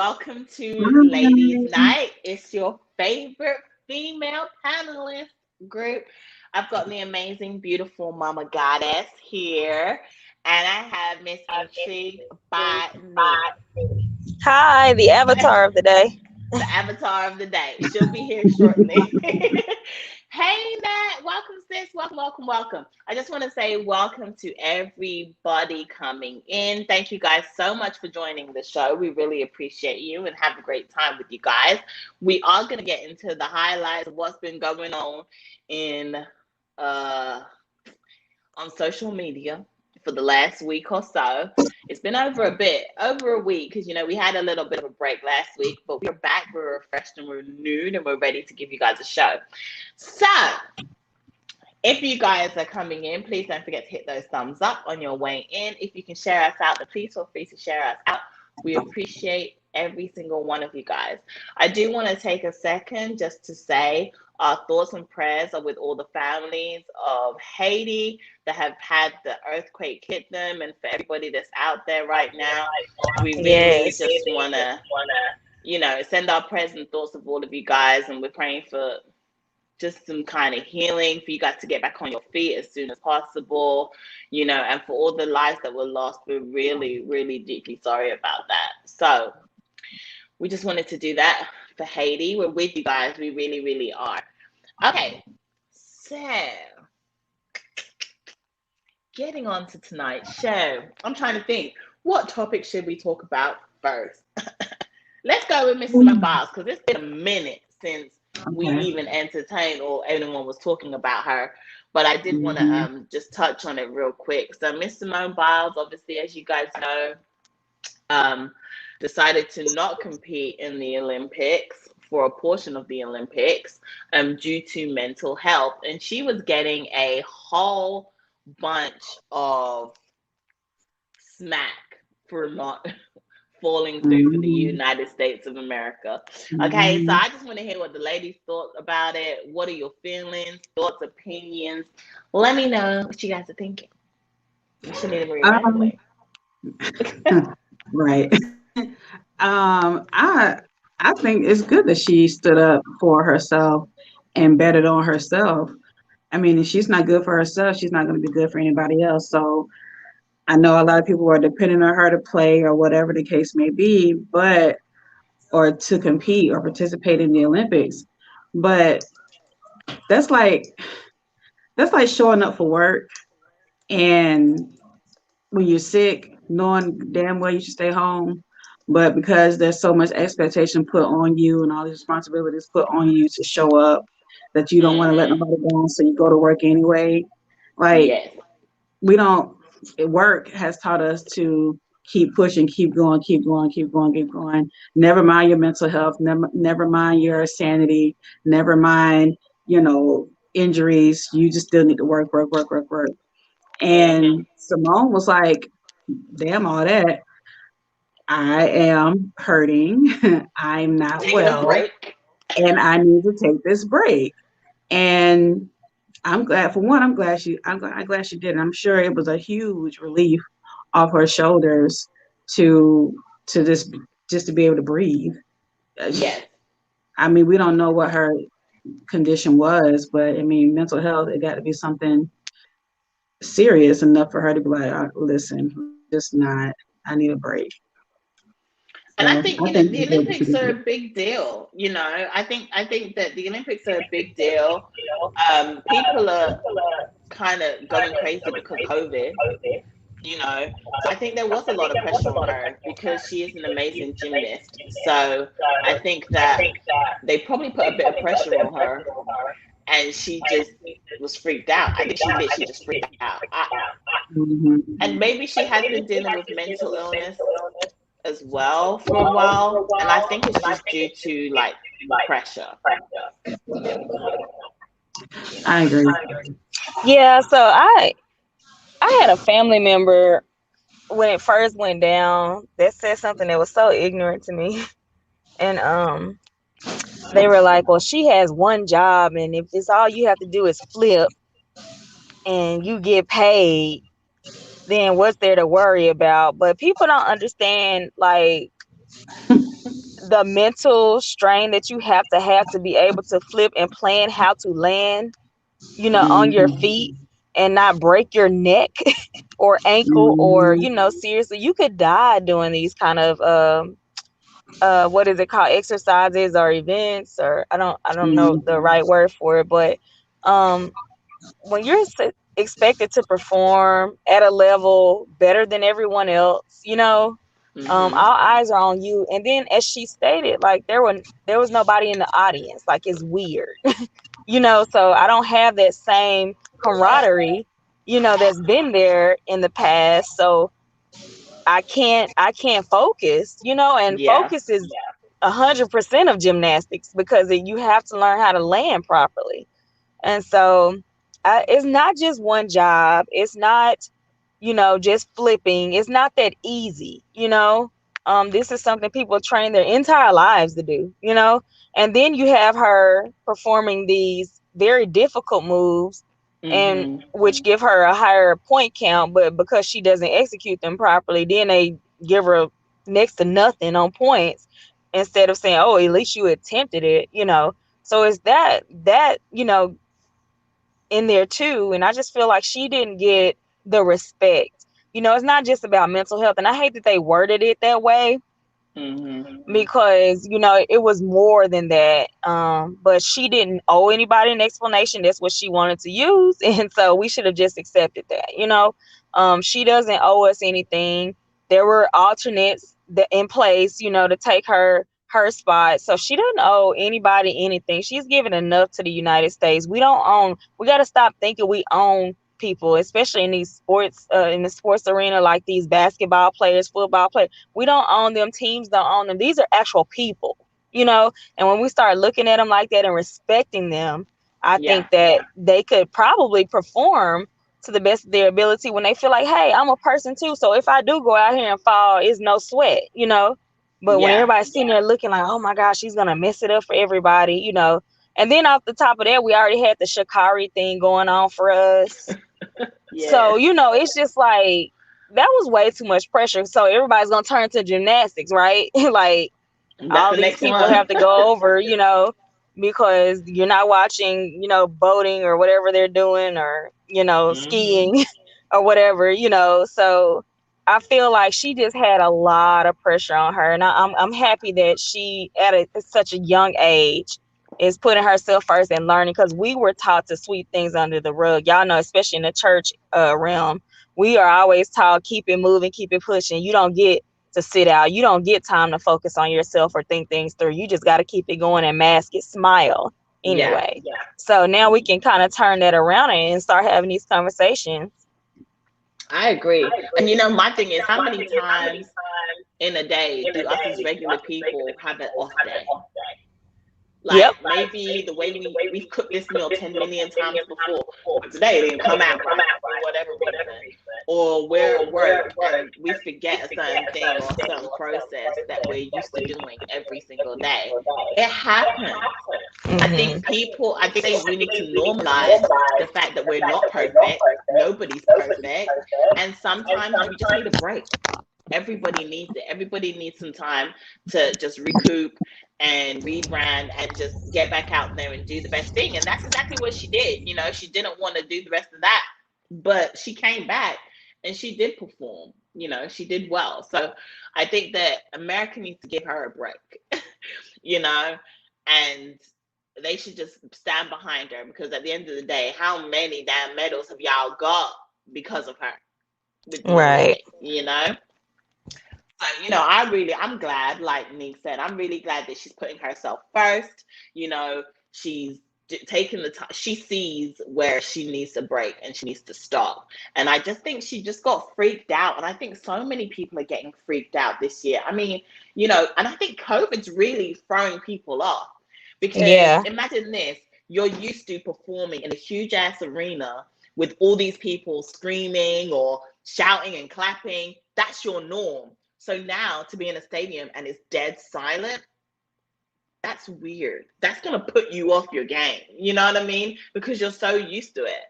welcome to Ladies Night. It's your favorite female panelist group. I've got the amazing, beautiful Mama Goddess here, and I have Miss Intrigued by me, Hi, the avatar of the day. the avatar of the day. She'll be here shortly. Hey, Nat, welcome, sis. Welcome. I just want to say welcome to everybody coming in. Thank you guys so much for joining the show. We really appreciate you and have a great time with you guys. We are going to get into the highlights of what's been going in uh, on social media for the last week or so. It's been over a week, because we had a little bit of a break last week, but we're back, we're refreshed and we're renewed, and we're ready to give you guys a show. So, if you guys are coming in, please don't forget to hit those thumbs up on your way in. If you can share us out, then please feel free to share us out. We appreciate every single one of you guys. I do want to take a second just to say our thoughts and prayers are with all the families of Haiti that have had the earthquake hit them, and for everybody that's out there right now. We really just want to, send our prayers and thoughts of all of you guys, and we're praying for just some kind of healing for you guys to get back on your feet as soon as possible, and for all the lives that were lost. We're really, really deeply sorry about that. So we just wanted to do that for Haiti. We're with you guys. We really, really are. Okay, so getting on to tonight's show. I'm trying to think, what topic should we talk about first? Let's go with Mrs. Mobiles, because it's been a minute since we even entertained or anyone was talking about her. But I did want to just touch on it real quick. So Mr. Mobiles, obviously, as you guys know, decided to not compete in the Olympics for a portion of the Olympics due to mental health. And she was getting a whole bunch of smack for not falling through for the United States of America. Okay, so I just want to hear what the ladies thought about it. What are your feelings, thoughts, opinions? Let me know what you guys are thinking. You should need to read Right. I think it's good that she stood up for herself and betted on herself. I mean, if she's not good for herself, she's not going to be good for anybody else. So I know a lot of people are depending on her to play or whatever the case may be, or to compete or participate in the Olympics. But that's like showing up for work, and when you're sick, knowing damn well you should stay home, but because there's so much expectation put on you and all these responsibilities put on you to show up, that you don't want to let nobody down, so you go to work anyway. Like, we don't. Work has taught us to keep pushing, keep going. Never mind your mental health. Never mind your sanity. Never mind, injuries. You just still need to work. And Simone was like, damn all that. I am hurting. I'm not well. And I need to take this break. And I'm glad, for one, I'm glad she did. And I'm sure it was a huge relief off her shoulders to just to be able to breathe. Yes. I mean, we don't know what her condition was, but I mean, mental health, it got to be something serious enough for her to be like, listen, just not, I need a break. And I think the Olympics are a big deal. I think that the Olympics are a big deal. People are kind of going crazy because COVID. So I think there was a lot of pressure on her because she is an amazing gymnast. So I think that they probably put a bit of pressure on her, and she just was freaked out. I think she literally just freaked out. And maybe she has been dealing with mental illness as well for a while, and I think it's just due to like pressure. I agree. Yeah, so I had a family member when it first went down that said something that was so ignorant to me. And they were like, well, she has one job, and if it's all you have to do is flip and you get paid, then what's there to worry about? But people don't understand, like, the mental strain that you have to be able to flip and plan how to land, on your Mm-hmm. feet and not break your neck or ankle, or, Mm-hmm. seriously, you could die doing these kind of what is it called, exercises or events, or I don't know Mm-hmm. the right word for it, but um when you're expected to perform at a level better than everyone else, Mm-hmm. all eyes are on you. And then, as she stated, like, there was nobody in the audience. Like, it's weird, so I don't have that same camaraderie, that's been there in the past. So I can't focus, and Yeah. focus is 100% of gymnastics, because you have to learn how to land properly. And so, it's not just one job. It's not, just flipping. It's not that easy, This is something people train their entire lives to do, And then you have her performing these very difficult moves, and Mm-hmm. which give her a higher point count, but because she doesn't execute them properly, then they give her next to nothing on points, instead of saying, "Oh, at least you attempted it," So it's that in there too. And I just feel like she didn't get the respect. It's not just about mental health. And I hate that they worded it that way, Mm-hmm. because it was more than that. But she didn't owe anybody an explanation. That's what she wanted to use, and so we should have just accepted that. She doesn't owe us anything. There were alternates that in place, to take her spot. So she doesn't owe anybody anything. She's given enough to the United States. We don't own. We got to stop thinking we own people, especially in these sports, in the sports arena, like these basketball players, football players. We don't own them. Teams don't own them. These are actual people, And when we start looking at them like that and respecting them, I Yeah. think that they could probably perform to the best of their ability when they feel like, hey, I'm a person too. So if I do go out here and fall, it's no sweat. But when Yeah. everybody's sitting there looking like, oh my gosh, she's gonna mess it up for everybody. And then off the top of that, we already had the Shikari thing going on for us. Yes. So, it's just like, that was way too much pressure. So everybody's gonna turn to gymnastics, right? Like, That's all the these next people one. have to go over, because you're not watching, boating or whatever they're doing, or, Mm-hmm. skiing or whatever. So I feel like she just had a lot of pressure on her. And I'm happy that she, such a young age, is putting herself first and learning, because we were taught to sweep things under the rug. Y'all know, especially in the church realm, we are always taught, keep it moving, keep it pushing. You don't get to sit out. You don't get time to focus on yourself or think things through. You just got to keep it going and mask it, smile Yeah. anyway. So now we can kind of turn that around and start having these conversations. I agree. And my thing is, how many times in a day do us as regular people have an off day? Yep. Like, maybe the way we've cooked this meal 10 million times before, but today it didn't come out right for whatever reason. Or we're at work and we forget a certain thing or a certain process that we're used to doing every single day. It happens. Hmm. I think we need to normalize the fact that we're not perfect. Nobody's perfect. And sometimes we just need a break. Everybody needs it. Everybody needs some time to just recoup and rebrand and just get back out there and do the best thing. And that's exactly what she did. She didn't want to do the rest of that, but she came back and she did perform. She did well. So I think that America needs to give her a break, you know, and they should just stand behind her, because at the end of the day, how many damn medals have y'all got because of her with the Right. Olympics? So, I'm glad, like Nick said, I'm really glad that she's putting herself first. She's taking the time. She sees where she needs a break and she needs to stop. And I just think she just got freaked out. And I think so many people are getting freaked out this year. I mean, and I think COVID's really throwing people off, because Yeah. imagine this: you're used to performing in a huge ass arena with all these people screaming or shouting and clapping. That's your norm. So now to be in a stadium and it's dead silent, that's weird. That's going to put you off your game. You know what I mean? Because you're so used to it.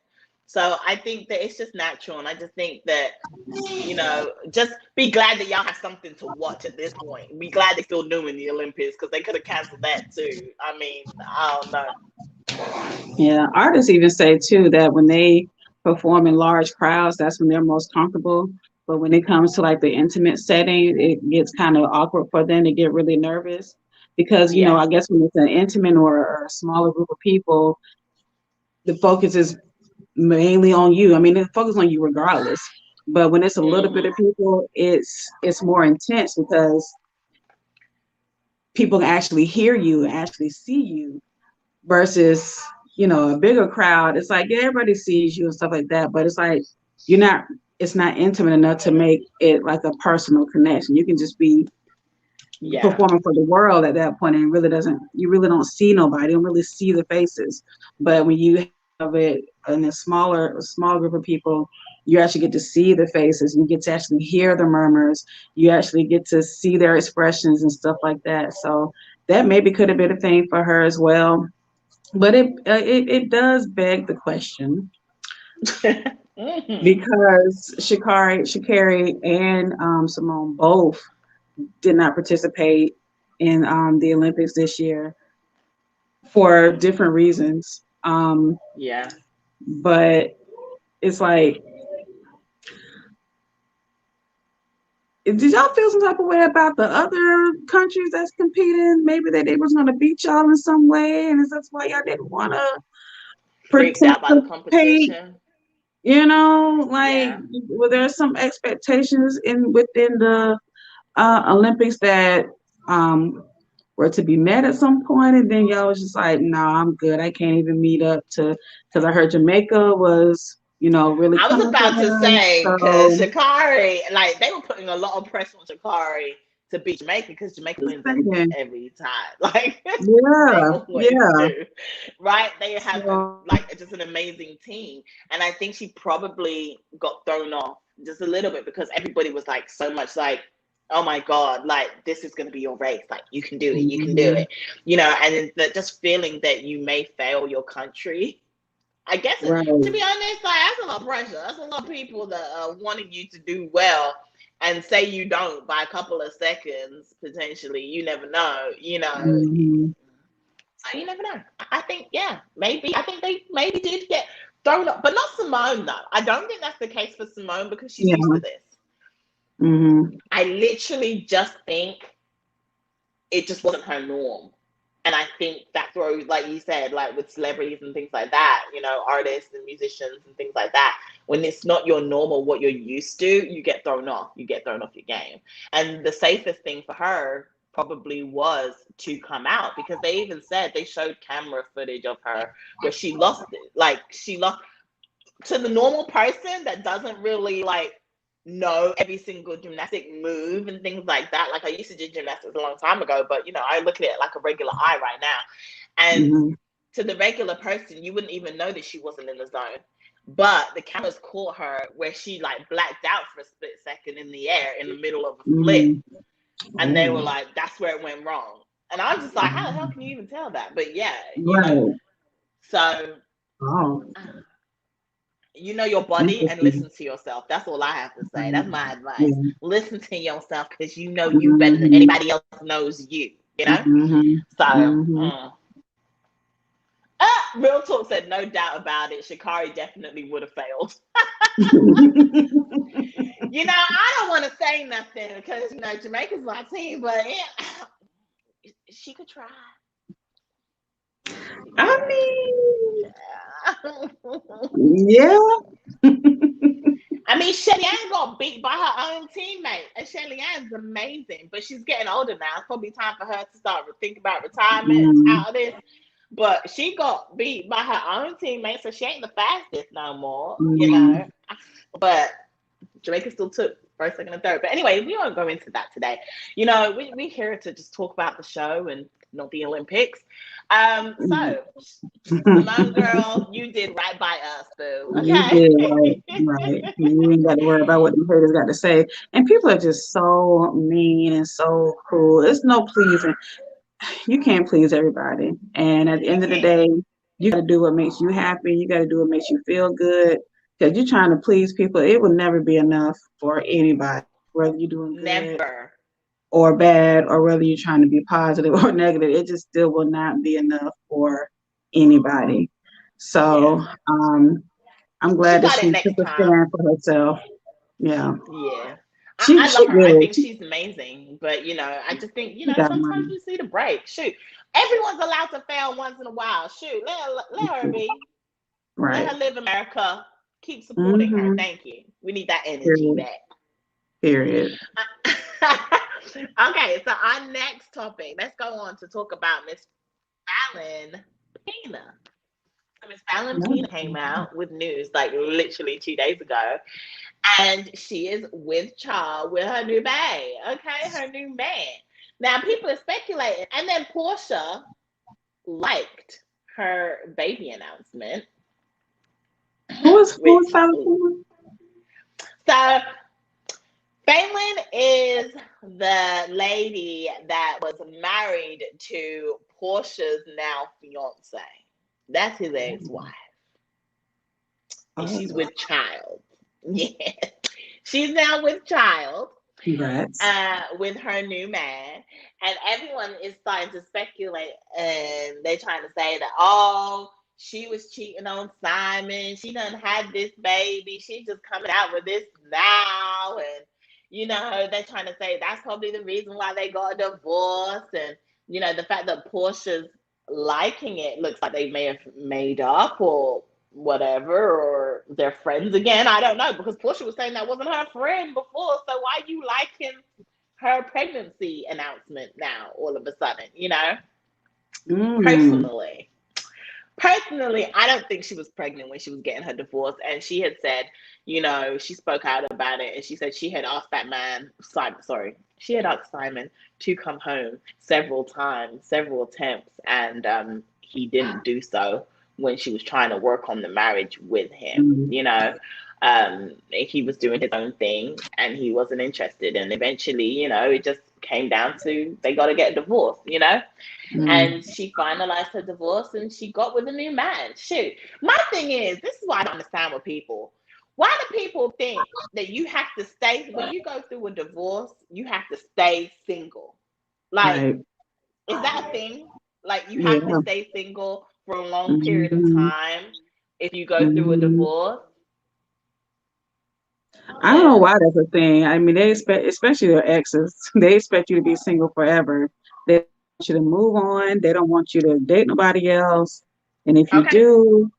So I think that it's just natural, and I just think that, just be glad that y'all have something to watch at this point. Be glad they're still doing the Olympics, because they could have canceled that too. I mean, I don't know. Yeah, artists even say too that when they perform in large crowds, that's when they're most comfortable. But when it comes to like the intimate setting, it gets kind of awkward for them to get really nervous because, Yeah. I guess when it's an intimate or a smaller group of people, the focus is mainly on you. I mean, it focuses on you regardless. But when it's a little bit Hmm. of people, it's more intense because people can actually hear you and actually see you versus a bigger crowd. It's like, yeah, everybody sees you and stuff like that, but it's like you're not it's not intimate enough to make it like a personal connection. You can just be Yeah. performing for the world at that point, and you really don't see nobody, you don't really see the faces. But when you have it in a small group of people, you actually get to see the faces, you get to actually hear the murmurs, you actually get to see their expressions and stuff like that. So that maybe could have been a thing for her as well. But it does beg the question Hmm. because Shakari and Simone both did not participate in the Olympics this year for different reasons. Yeah. But it's like, did y'all feel some type of way about the other countries that's competing? Maybe that they was going to beat y'all in some way, and that's why y'all didn't want to Freaked out by the participate. competition. Like, Yeah. were there some expectations within the Olympics that um, were to be met at some point, and then y'all was just like, "No, I'm good. I can't even meet up to," because I heard Jamaica was, really I was coming for about to them. say, because So Shakari, like, they were putting a lot of pressure on Shakari to beat Jamaica, because Jamaica just wins saying, every time. Like, they yeah, always yeah. do. Right? They have So like just an amazing team. And I think she probably got thrown off just a little bit, because everybody was like so much like, oh my God, like, this is going to be your race. Like, you can do it. You can do mhm, it. And just feeling that you may fail your country. I guess, to right, be honest, like, that's a lot of pressure. That's a lot of people that are wanting you to do well, and say you don't by a couple of seconds, potentially. You never know, hmm, So you never know. I think, yeah, maybe. I think they maybe did get thrown up, but not Simone, though. I don't think that's the case for Simone, because she's used yeah, to this. hmm, I literally just think it just wasn't her norm. And I think that throws, like you said, like with celebrities and things like that, artists and musicians and things like that, when it's not your norm or what you're used to, you get thrown off. You get thrown off your game. And the safest thing for her probably was to come out, because they even said they showed camera footage of her where she lost it. Like, she lost to the normal person that doesn't really like know every single gymnastic move and things like that. Like, I used to do gymnastics a long time ago, but I look at it like a regular eye right now. And hmm, to the regular person, you wouldn't even know that she wasn't in the zone. But the cameras caught her where she like blacked out for a split second in the air in the middle of a flip. hmm. And they were Oh, like, that's where it went wrong. And I was just like, how the hell can you even tell that? But yeah, right. So Oh, your body, and interesting. listen to yourself. That's all I have to say. That's Right. my advice. Yeah. Listen to yourself, because you better than Hmm, anybody else knows you. hmm, So, hmm. Real Talk said, no doubt about it, Shakari definitely would have failed. I don't want to say nothing, because, Jamaica's my team, but yeah, she could try. She I mean, could try. yeah. I mean, Shelly Ann got beat by her own teammate, and Shelly Ann's amazing, but she's getting older now. It's probably time for her to start think about retirement Mm, out of this. But she got beat by her own teammate, so she ain't the fastest no more. mm, But Jamaica still took first, second, and third. But anyway, we won't go into that today. We're here to just talk about the show and not the Olympics. mm. So Simone girl, you did right by us, boo. You Okay. did right, right. You ain't got to worry about what the haters got to say. And people are just so mean and so cruel. It's no pleasing. You can't please everybody. And at the You end of the can't. day, You got to do what makes you happy. You got to do what makes you feel good. Because you're trying to please people, it will never be enough for anybody, whether you're doing good Never. or bad, or whether you're trying to be positive or negative. It just still will not be enough for anybody. Yeah. So I'm She glad that got it she took next a time. stand for herself. Yeah, Yeah. I she love her. I good. think she's amazing. But, I just think, She got sometimes money, you see the break. Shoot. Everyone's allowed to fail once in a while. Shoot. Let her be. Let right? her live America. Keep supporting her. Mm-hmm. Thank you. We need that energy Period. back. Period. Okay, so our next topic, let's go on to talk about Miss Fallon Pina. So Miss Fallon Pina came out with news like literally 2 days ago, and she is with child with her new bae, okay, her new man. Now people are speculating, and then Portia liked her baby announcement, Who was which Valentine? so Faylnn is the lady that was married to Portia's now fiance. That's his ex-wife. And she's Oh, with child. Yeah. She's now with child, congrats. with her new man. And everyone is starting to speculate, and they're trying to say that, oh, she was cheating on Simon. She done had this baby. She's just coming out with this now. And, they're trying to say that's probably the reason why they got a divorce. And, the fact that Portia's liking it looks like they may have made up or whatever, or they're friends again. I don't know, because Portia was saying that wasn't her friend before. So why you liking her pregnancy announcement now all of a sudden? Mm. Personally, personally, I don't think she was pregnant when she was getting her divorce. And she had said, she spoke out about it, and she said she had asked that man, Simon, sorry, she had asked Simon to come home several times, several attempts, and he didn't do so when she was trying to work on the marriage with him. Mm. He was doing his own thing, and he wasn't interested. And eventually, it just came down to they got to get a divorce, Mm. and she finalized her divorce and she got with a new man. Shoot. My thing is, this is why I don't understand with people. Why do people think that you have to stay, when you go through a divorce, you have to stay single? Like, Right. is that a thing? Like, you have to Yeah. stay single for a long period of Hmm. time if you go through a Hmm. divorce? I don't know Yeah. why that's a thing. I mean, they expect, especially their exes, they expect you to be single forever. They want you to move on. They don't want you to date nobody else. And if you Okay. do,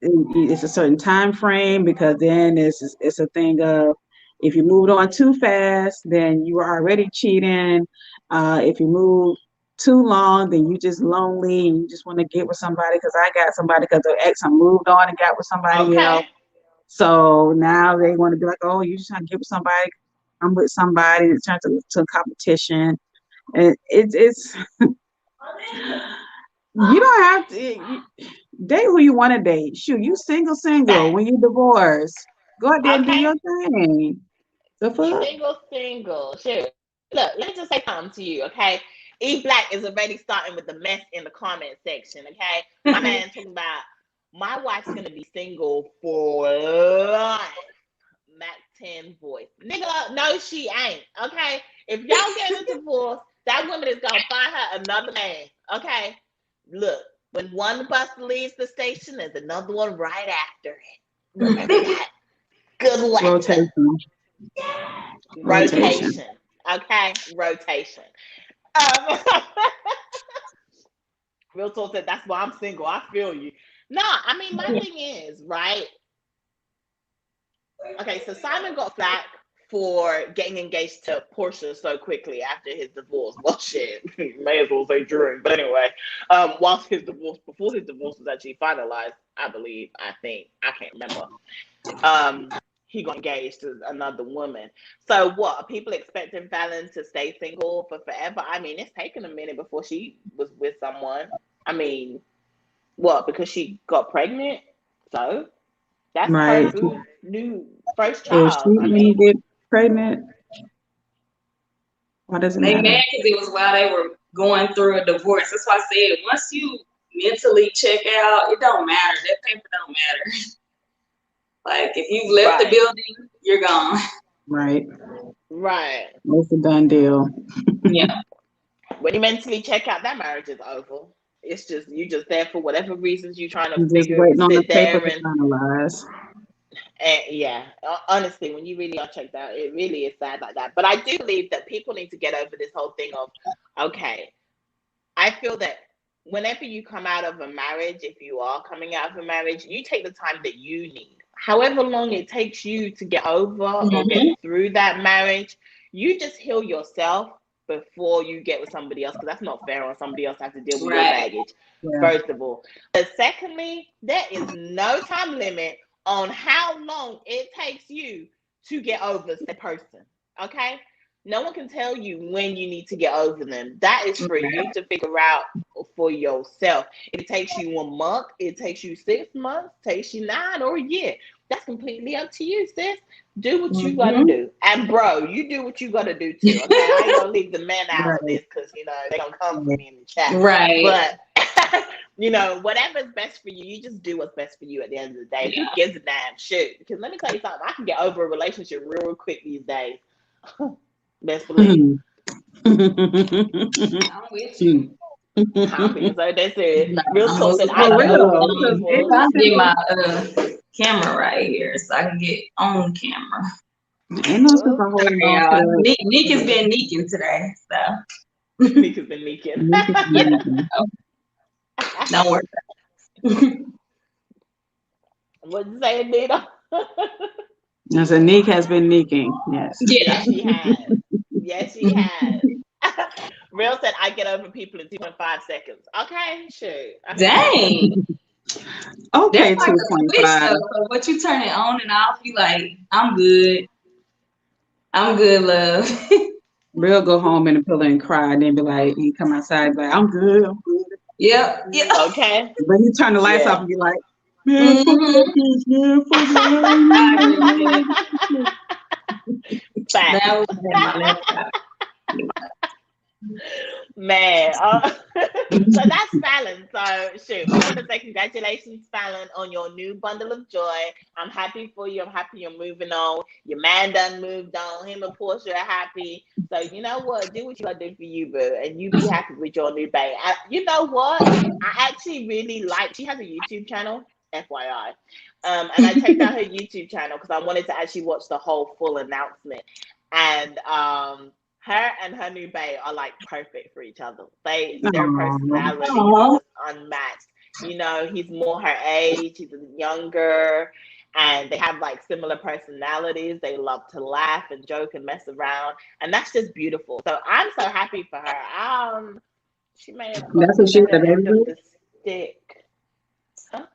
it's a certain time frame, because then it's a thing of, if you moved on too fast, then you were already cheating. If you move too long, then you just lonely and you just want to get with somebody because I got somebody, because the ex I moved on and got with somebody else. Okay. So now they want to be like, oh, you just trying to get with somebody. I'm with somebody. It turns to competition, and it's you don't have to date who you want to date. Shoot, you single. Facts. When you divorce, go out there and do Okay. your thing. The fuck? Single. Sure. Look, let me just say something to you, okay? E Black is already starting with the mess in the comment section, okay? My man talking about my wife's gonna be single for life. Mac 10 voice. Nigga, no, she ain't. Okay? If y'all getting a divorce, that woman is gonna find her another man. Okay? Look, when one bus leaves the station, there's another one right after it. Remember that. Good luck. Rotation. Rotation. Rotation. Okay? Rotation. Um, Real talk said that's why I'm single. I feel you. No, I mean, my thing is, right? Okay, so Simon got flack for getting engaged to Portia so quickly after his divorce. Well, shit, may as well say during. But anyway, whilst his divorce, before his divorce was actually finalized, I believe, I think, I can't remember. Um, he got engaged to another woman. So what? Are people expecting Fallon to stay single for forever? I mean, it's taken a minute before she was with someone. I mean, what? Because she got pregnant? So that's her Right. new first If she child. I when you mean, get pregnant, why does it They matter? mad because it was while they were going through a divorce. That's why I said once you mentally check out, it don't matter. That paper don't matter. Like if you've left the building, you're gone. Right. Right. It's a done deal. Yeah. When you mentally check out, that marriage is over. It's just you just there for whatever reasons you trying to You're just figure waiting on the sit paper there to finalize. and yeah. Honestly, when you really are checked out, it really is sad like that. But I do believe that people need to get over this whole thing of okay, I feel that whenever you come out of a marriage, if you are coming out of a marriage, you take the time that you need. However long it takes you to get over or get Mm-hmm. through that marriage, you just heal yourself before you get with somebody else because that's not fair on somebody else to have to deal with your Right. baggage, Yeah. first of all. But secondly, there is no time limit on how long it takes you to get over the person. Okay? No one can tell you when you need to get over them. That is for you to figure out for yourself. If it takes you 1 month, it takes you 6 months, takes you 9 or a year. That's completely up to you, sis. Do what you gotta Mm-hmm. do. And bro, you do what you gotta do too. Okay. I ain't gonna leave the men out of Right. this because they're gonna come for me in the chat. Right. But whatever's best for you, you just do what's best for you at the end of the day. Yeah. Who gives a damn shit? Because let me tell you something, I can get over a relationship real quick these days. Best believe. I'm with you. I'm being so dead serious. No, Real I'm talk with that you. I For get over real, because people. I'm get my camera right here so I can get on camera. ain't no sense of holding Sorry, on to y'all. that. Nick has been neeking today, so Nika's been leaking. yeah. Don't worry. What'd you say, Anita? As a Neek has been neeking. Yes. Yeah. Yes, she has. Yes, she has. Real said I get over people in 2.5 seconds. Okay, shoot. Dang. That's Okay, like a switch 2.5. though. So what you turn it on and off, you like, I'm good. I'm good, love. Real go home in the pillow and cry, and then be like, he come outside, be like, I'm good, I'm good. Yep. Yeah. Okay. But he turn the lights off Yeah. and be like, man, fuck that Mm-hmm. bitch, man, fuck I that. Facts. That was my laptop. Man, so that's Faylnn. So shoot, we want to say congratulations, Faylnn, on your new bundle of joy. I'm happy for you. I'm happy you're moving on. Your man done moved on. Him and Portia are happy. So you know what? Do what you gotta do for you, boo, and you be happy with your new babe. You know what? I actually really like. She has a YouTube channel, FYI. And I checked out her YouTube channel because I wanted to actually watch the whole full announcement. And her and her new babe are like perfect for each other. Their Aw. personalities are just unmatched. He's more her age, he's younger, and they have like similar personalities. They love to laugh and joke and mess around, and that's just beautiful. So I'm so happy for her. She may have got That's what she to had the the baby end of with? the stick. Huh?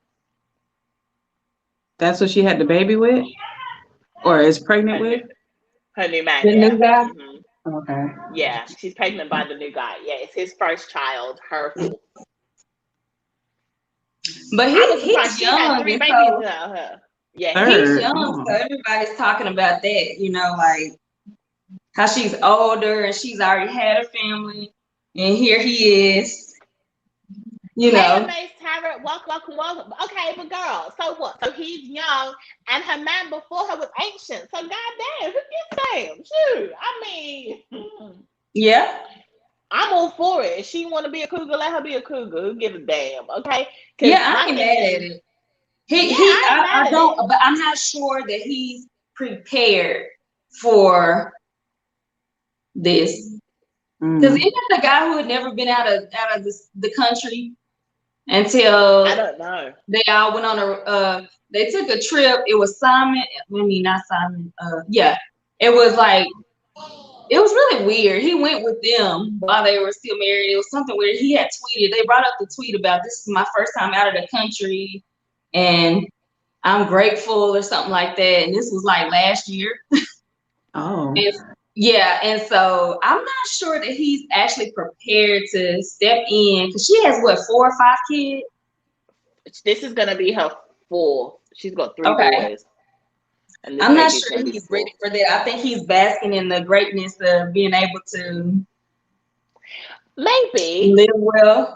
That's what she had the baby with? Or is pregnant Her new, with? her new man, The yeah. new guy. Okay. Yeah, she's pregnant by the new guy. Yeah, it's his first child, her fourth. But I was he's surprised she had young, 3 and babies so without her. Yeah, he's he's Third. young. young, Oh. so everybody's talking about that, like how she's older and she's already had a family, and here he is, Hey, Amaze Tarot, welcome, welcome. Okay, but girl, so what? So he's young, and her man before her was ancient. So goddamn, who gives a damn? Shoot, I mean, Yeah. I'm all for it. If she want to be a cougar, let her be a cougar. Who gives a damn? Okay, because Yeah, I my ain't thing mad at is, it. yeah, I ain't I mad at don't, it. but I'm not sure that he's prepared for this. Because Mm. isn't the guy who had never been out of the country until I don't know. they all went on they took a trip. It was Simon, not Simon. Yeah, it was like, it was really weird. He went with them while they were still married. It was something weird. He had tweeted. They brought up the tweet about, this is my first time out of the country, and I'm grateful or something like that. And this was like last year. Oh. And yeah, and so I'm not sure that he's actually prepared to step in, because she has what, 4 or 5 kids? This is gonna be her fourth. She's got 3 Okay. boys, and this I'm not baby's sure gonna be he's ready 4. for that. I think he's basking in the greatness of being able to Maybe. live well.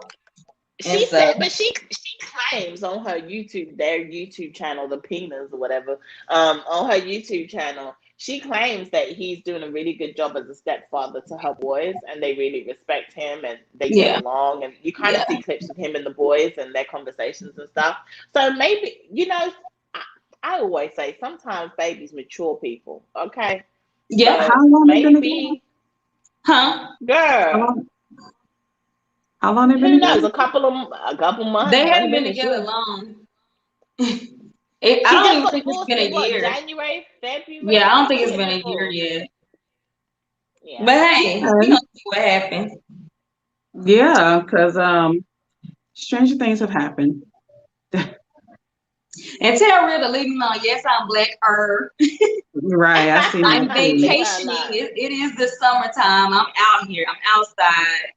And She so, said, but she claims on her YouTube, their YouTube channel, the Pinas or whatever, on her YouTube channel, she claims that he's doing a really good job as a stepfather to her boys, and they really respect him and they get yeah, along. And you kind of yeah, see clips of him and the boys and their conversations and stuff. So maybe, I, I always say sometimes babies mature people. Okay, yeah. How so long they been together? maybe, Huh? How girl, long? How long they been who knows? together? A couple months. They It ain't haven't been been this together year. long. I She don't just even got think it's divorced been in a what, year. January, Yeah, I February? don't think When it's did been they a year divorce? yet. Yeah. But hey, we Okay. gonna see what happens. Yeah, because stranger things have happened. And tell Real to leave me alone. Yes, I'm black. Right, I seen that I'm too. Leave her vacationing. alone. It is the summertime. I'm out here. I'm outside.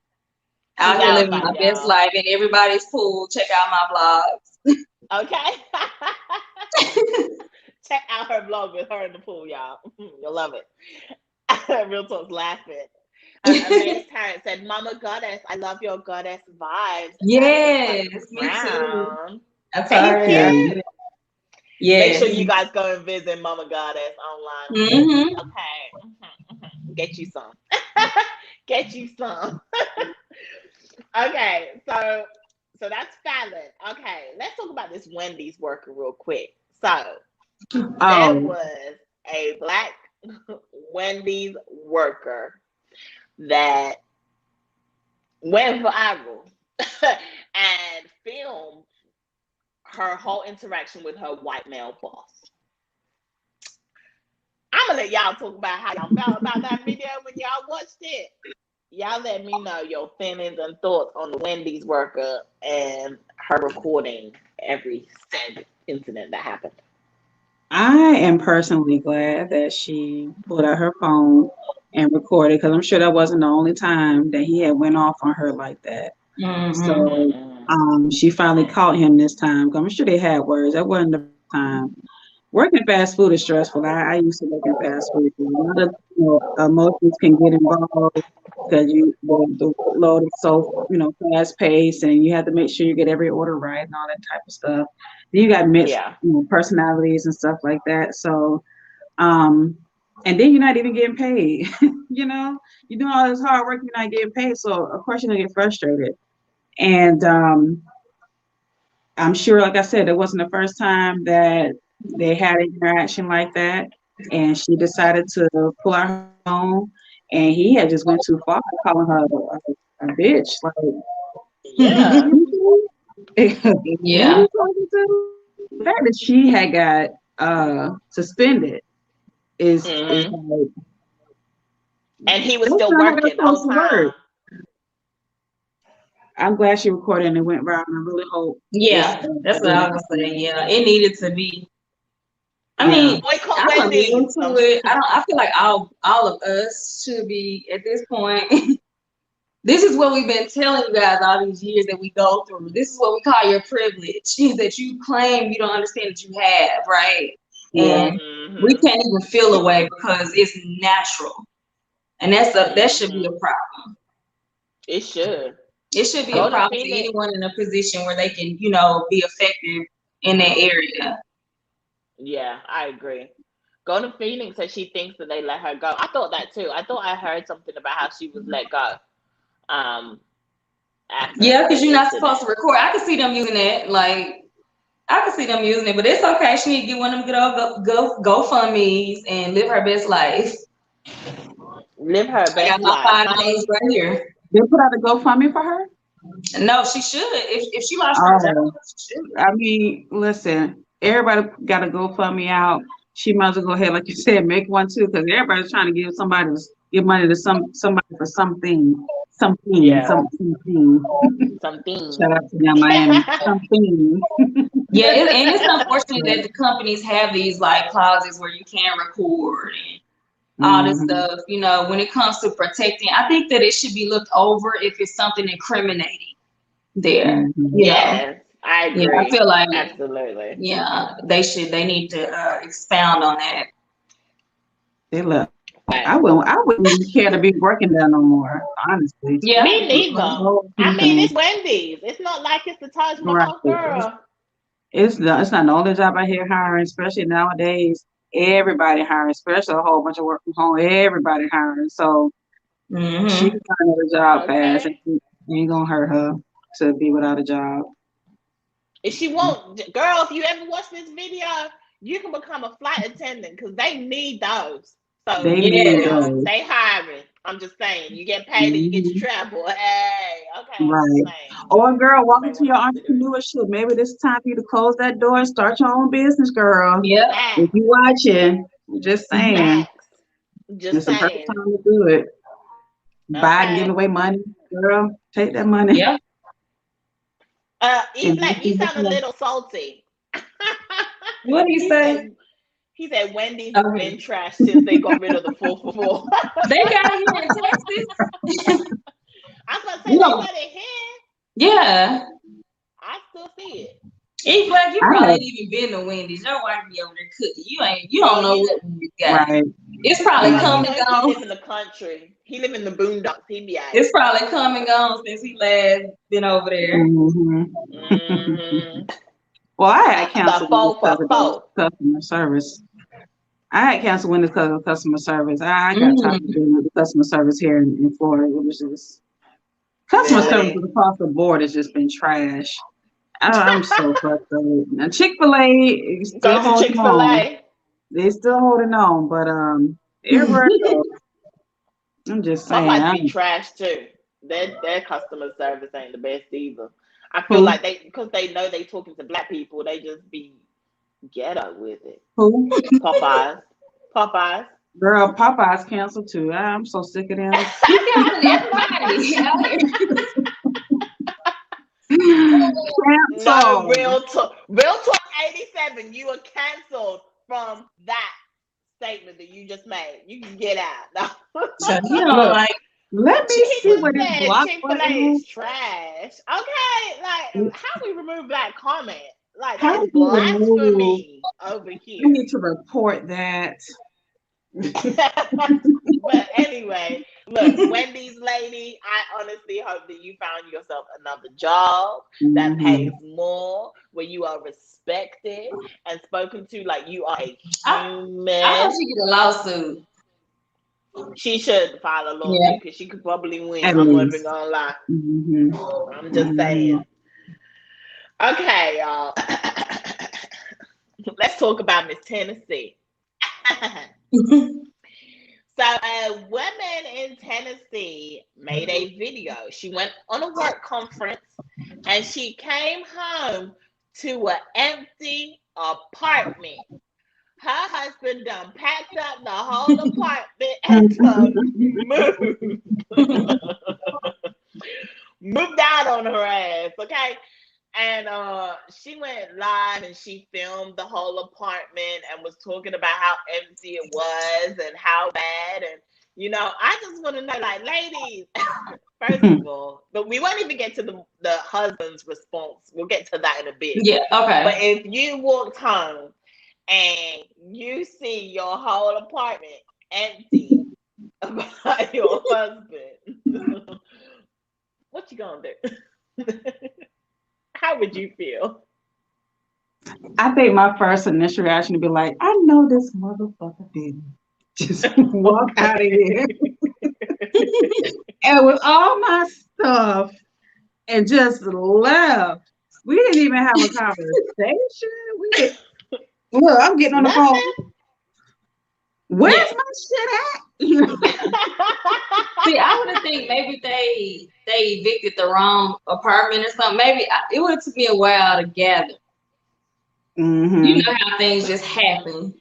She's Out here living my outside, best y'all. life in everybody's pool. Check out my Okay. vlogs. Check out her vlog with her in the pool, y'all. You'll love it. Real Talk's laughing. Amaze Tarrant said, Mama Goddess, I love your goddess vibes. That is so Yes, me too. profound. I told Thank her that. you. Yeah. Make sure Yes. you guys go and visit Mama Goddess online on IG. Mm-hmm. Okay. Get you some. Get you some. Okay, so that's Faylnn. Okay, let's talk about this Wendy's worker real quick. So there Oh, was a black Wendy's worker that went viral and filmed her whole interaction with her white male boss. I'm gonna let y'all talk about how y'all felt about that video when y'all watched it. Y'all let me know your feelings and thoughts on the Wendy's worker and her recording every said incident that happened. I am personally glad that she pulled out her phone and recorded because I'm sure that wasn't the only time that he had went off on her like that. Mm-hmm. So Mm-mm. she finally caught him this time. 'Cause I'm sure they had words. That wasn't the first time. Working fast food is stressful. I used to work in fast food. A lot of emotions can get involved because the load is so fast paced, and you have to make sure you get every order right and all that type of stuff. Then you got mixed Yeah. personalities and stuff like that. So um, and then you're not even getting paid. You're doing all this hard work, you're not getting paid. So of course you're gonna get frustrated. And I'm sure, like I said, it wasn't the first time that they had an interaction like that. And she decided to pull out her phone, and he had just went too far, calling her a bitch. Like, Yeah. who Yeah. you talking to? The fact that she had got suspended is Hmm. like And he was that's still not how that's working the supposed whole to work. time. I'm glad she recorded and it went viral. And I really hope it's Yeah. That's what I was gonna say. Yeah. It needed to be. I yeah. mean, Boycott I'm immune Wendy's. to it. I feel like all of us should be at this point. This is what we've been telling you guys all these years that we go through. This is what we call your privilege that you claim you don't understand that you have, right? Yeah. And we Hmm. can't even feel away because it's natural, and that should be a Hmm. problem. It should. It should be a Go to problem to Phoenix. anyone in a position where they can, be effective in that area. Yeah, I agree. Go to Phoenix and she thinks that they let her go. I thought that too. I thought I heard something about how she was let go um after Yeah, the because you're not supposed incident. to record. I can see them using it. Like I can see them using it, but it's okay. She need to get one of them good old GoFundMe's and live her best life. Live her I got best my life, $5 honey. right here. They put out a GoFundMe for her? No, she should. If she lost her job, Oh, she should. I mean, listen, everybody got to GoFundMe out. She might as well go ahead, like you said, make one too, because everybody's trying to give money to somebody for something, Yeah, something. Shout something. out to Young Miami, something. Yeah, and it's unfortunate that the companies have these like clauses where you can't record and all this Mhm. stuff. When it comes to protecting, I think that it should be looked over if it's something incriminating there. Mhm. Yes, I Yeah, I agree. feel like Absolutely. yeah, they need to expound on that. They love. I wouldn't care to be working there no more, honestly. Yeah. Me The neither. whole I mean, company, it's Wendy's. It's not like it's the Taj right? Mahal, girl. It's not the only job I hear hiring, especially nowadays. Everybody hiring, especially a whole bunch of work from home. Everybody hiring. So she Mm-hmm. can find another job fast, and Okay. it ain't gonna hurt her to be without a job. If she won't, girl, if you ever watch this video, you can become a flight attendant because they need those. So They you need Yes. know those. they hiring. I'm just saying, you get paid and you get to Mhm. travel. Hey, okay, I'm just Right. saying. Or girl, You walk may into want to your consider it. entrepreneurship. Maybe this time for you to close that door and start your own business, girl. Yep. If Facts, you watching, just saying, facts. Just it's the perfect saying. time to do it. Biden giving Okay. away money, girl. Take that money Yep. and Like you sound a invest. little salty. What do you he say? said he said Wendy's has Okay. been trashed since they got rid of the 4 for 4. They got it here in Texas. I was gonna say You they know, got it here. yeah. I still see it. It's like you I probably had ain't even been to Wendy's. Your wife be over there cooking. You don't Girl, know you what Wendy's got. right. It's probably girl, you come Mhm. and know he gone. live in the country. He live in the boondocks. He be at It's probably come and gone since he last been over there. Mhm. mm-hmm. Well, I had The canceled Wendy's four because for of the four. customer service. I had canceled Wendy's because of customer service. I got tired of Mm. dealing with the customer service here in Florida. It was just customer service Really? across the board has just been trash. I'm so frustrated. Now Chick-fil-A is Go still to holding on. Chick-fil-A. They're still holding on, but everywhere else, I'm just saying, Popeyes be I'm trash too. Their customer service ain't the best either. I feel who like they because they know they talking to black people, they just be ghetto with it. who Popeyes. Popeyes. girl. Popeyes canceled too. I'm so sick of them. You telling everybody out here. No, Cancel. real talk. Real talk 87. You are canceled from that statement that you just made. You can get out. No. So you don't Look, like let me He see Chick-fil-A. what just this said block Chick-fil-A button is trash. Okay, like how we remove that comment? Like that How is do you remove? blasphemy over I here. need to report that. But anyway, look, Wendy's lady, I honestly hope that you found yourself another job that pays Hmm. more, where you are respected and spoken to like you are a I hope human. she get a lawsuit. She should file a Yeah. lawsuit because she could probably win. At I'm not even least. gonna lie. Hmm. I'm just Hmm. saying. Okay, y'all. Let's talk about Miss Tennessee. So, a woman in Tennessee made a video. She went on a work conference and she came home to an empty apartment. Her husband done packed up the whole apartment and done moved. Moved out on her ass, okay? And she went live and she filmed the whole apartment and was talking about how empty it was and how bad. And I just want to know, like, ladies, first of all, but we won't even get to the husband's response. We'll get to that in a bit. Yeah, But okay. if you walked home and you see your whole apartment empty by your husband, what you gonna do? How would you feel? I think my first initial reaction would be like, I know this motherfucker didn't. Just walk out of here. And with all my stuff and just left. We didn't even have a conversation. We did look, I'm getting on the phone. Nothing. Where's Yeah. my shit at? You know? See, I would have think maybe they evicted the wrong apartment or something. Maybe it would have took me a while to gather. You Mm-hmm. know how things just happen.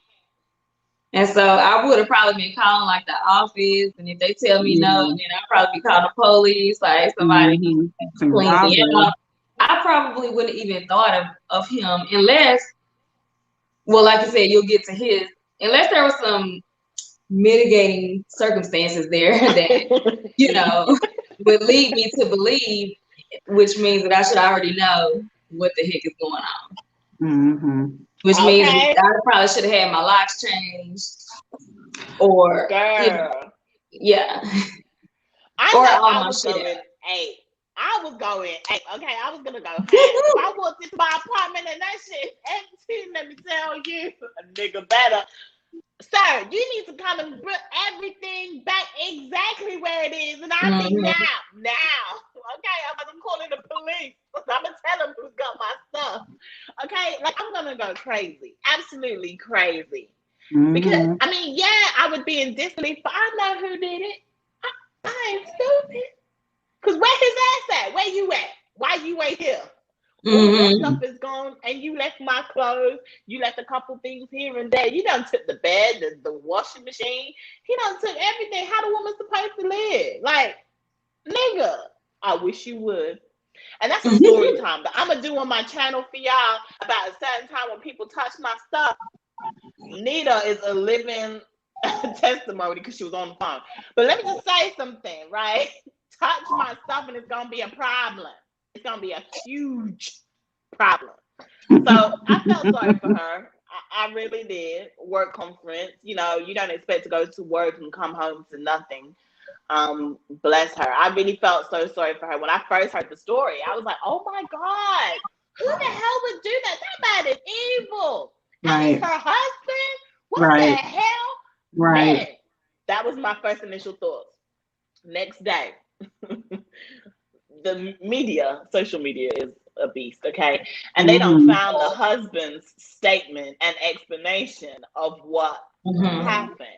And so I would have probably been calling like the office, and if they tell me no, Yeah. then I'll probably be calling the police, like somebody Mm-hmm. Some clean me robbery. out. I probably wouldn't even thought of him unless, well, like you said, you'll get to his, unless there was some mitigating circumstances there that, you know, would lead me to believe, which means that I should already know what the heck is going on. Mm-hmm. Which means Okay. I probably should have had my locks changed. or Girl, yeah, I or know all I my was shit going out. 8. I was going 8. Okay, I was gonna go half. If I walked into my apartment and that shit empty, let me tell you, a nigga better. Sir, you need to come and put everything back exactly where it is. And I mean Mm-hmm. now. Okay, I'm calling the police. I'm gonna tell them who's got my stuff. Okay, like I'm gonna go crazy, absolutely crazy. Because Mm-hmm. I mean, yeah, I would be in disbelief, but I know who did it. I ain't stupid. Cause where his ass at? Where you at? Why you ain't here? All your Mm-hmm. stuff is gone, and you left my clothes. You left a couple things here and there. You done took the bed, the washing machine. He done took everything. How the woman supposed to live? Like, nigga, I wish you would. And that's a story time that I'm gonna do on my channel for y'all about a certain time when people touch my stuff. Nita is a living testimony because she was on the phone. But let me just say something, right? Touch my stuff and it's gonna be a problem. It's gonna be a huge problem. So I felt sorry for her. I really did. Work conference, you know, you don't expect to go to work and come home to nothing. Bless her. I really felt so sorry for her. When I first heard the story, I was like, oh my God, who the hell would do that? That man is evil. And it's Right. her husband? What the Right. hell? Right. Man, that was my first initial thoughts. Next day, the media, social media is a beast, okay? And they don't Mm-hmm. found the husband's statement and explanation of what Mm-hmm. happened.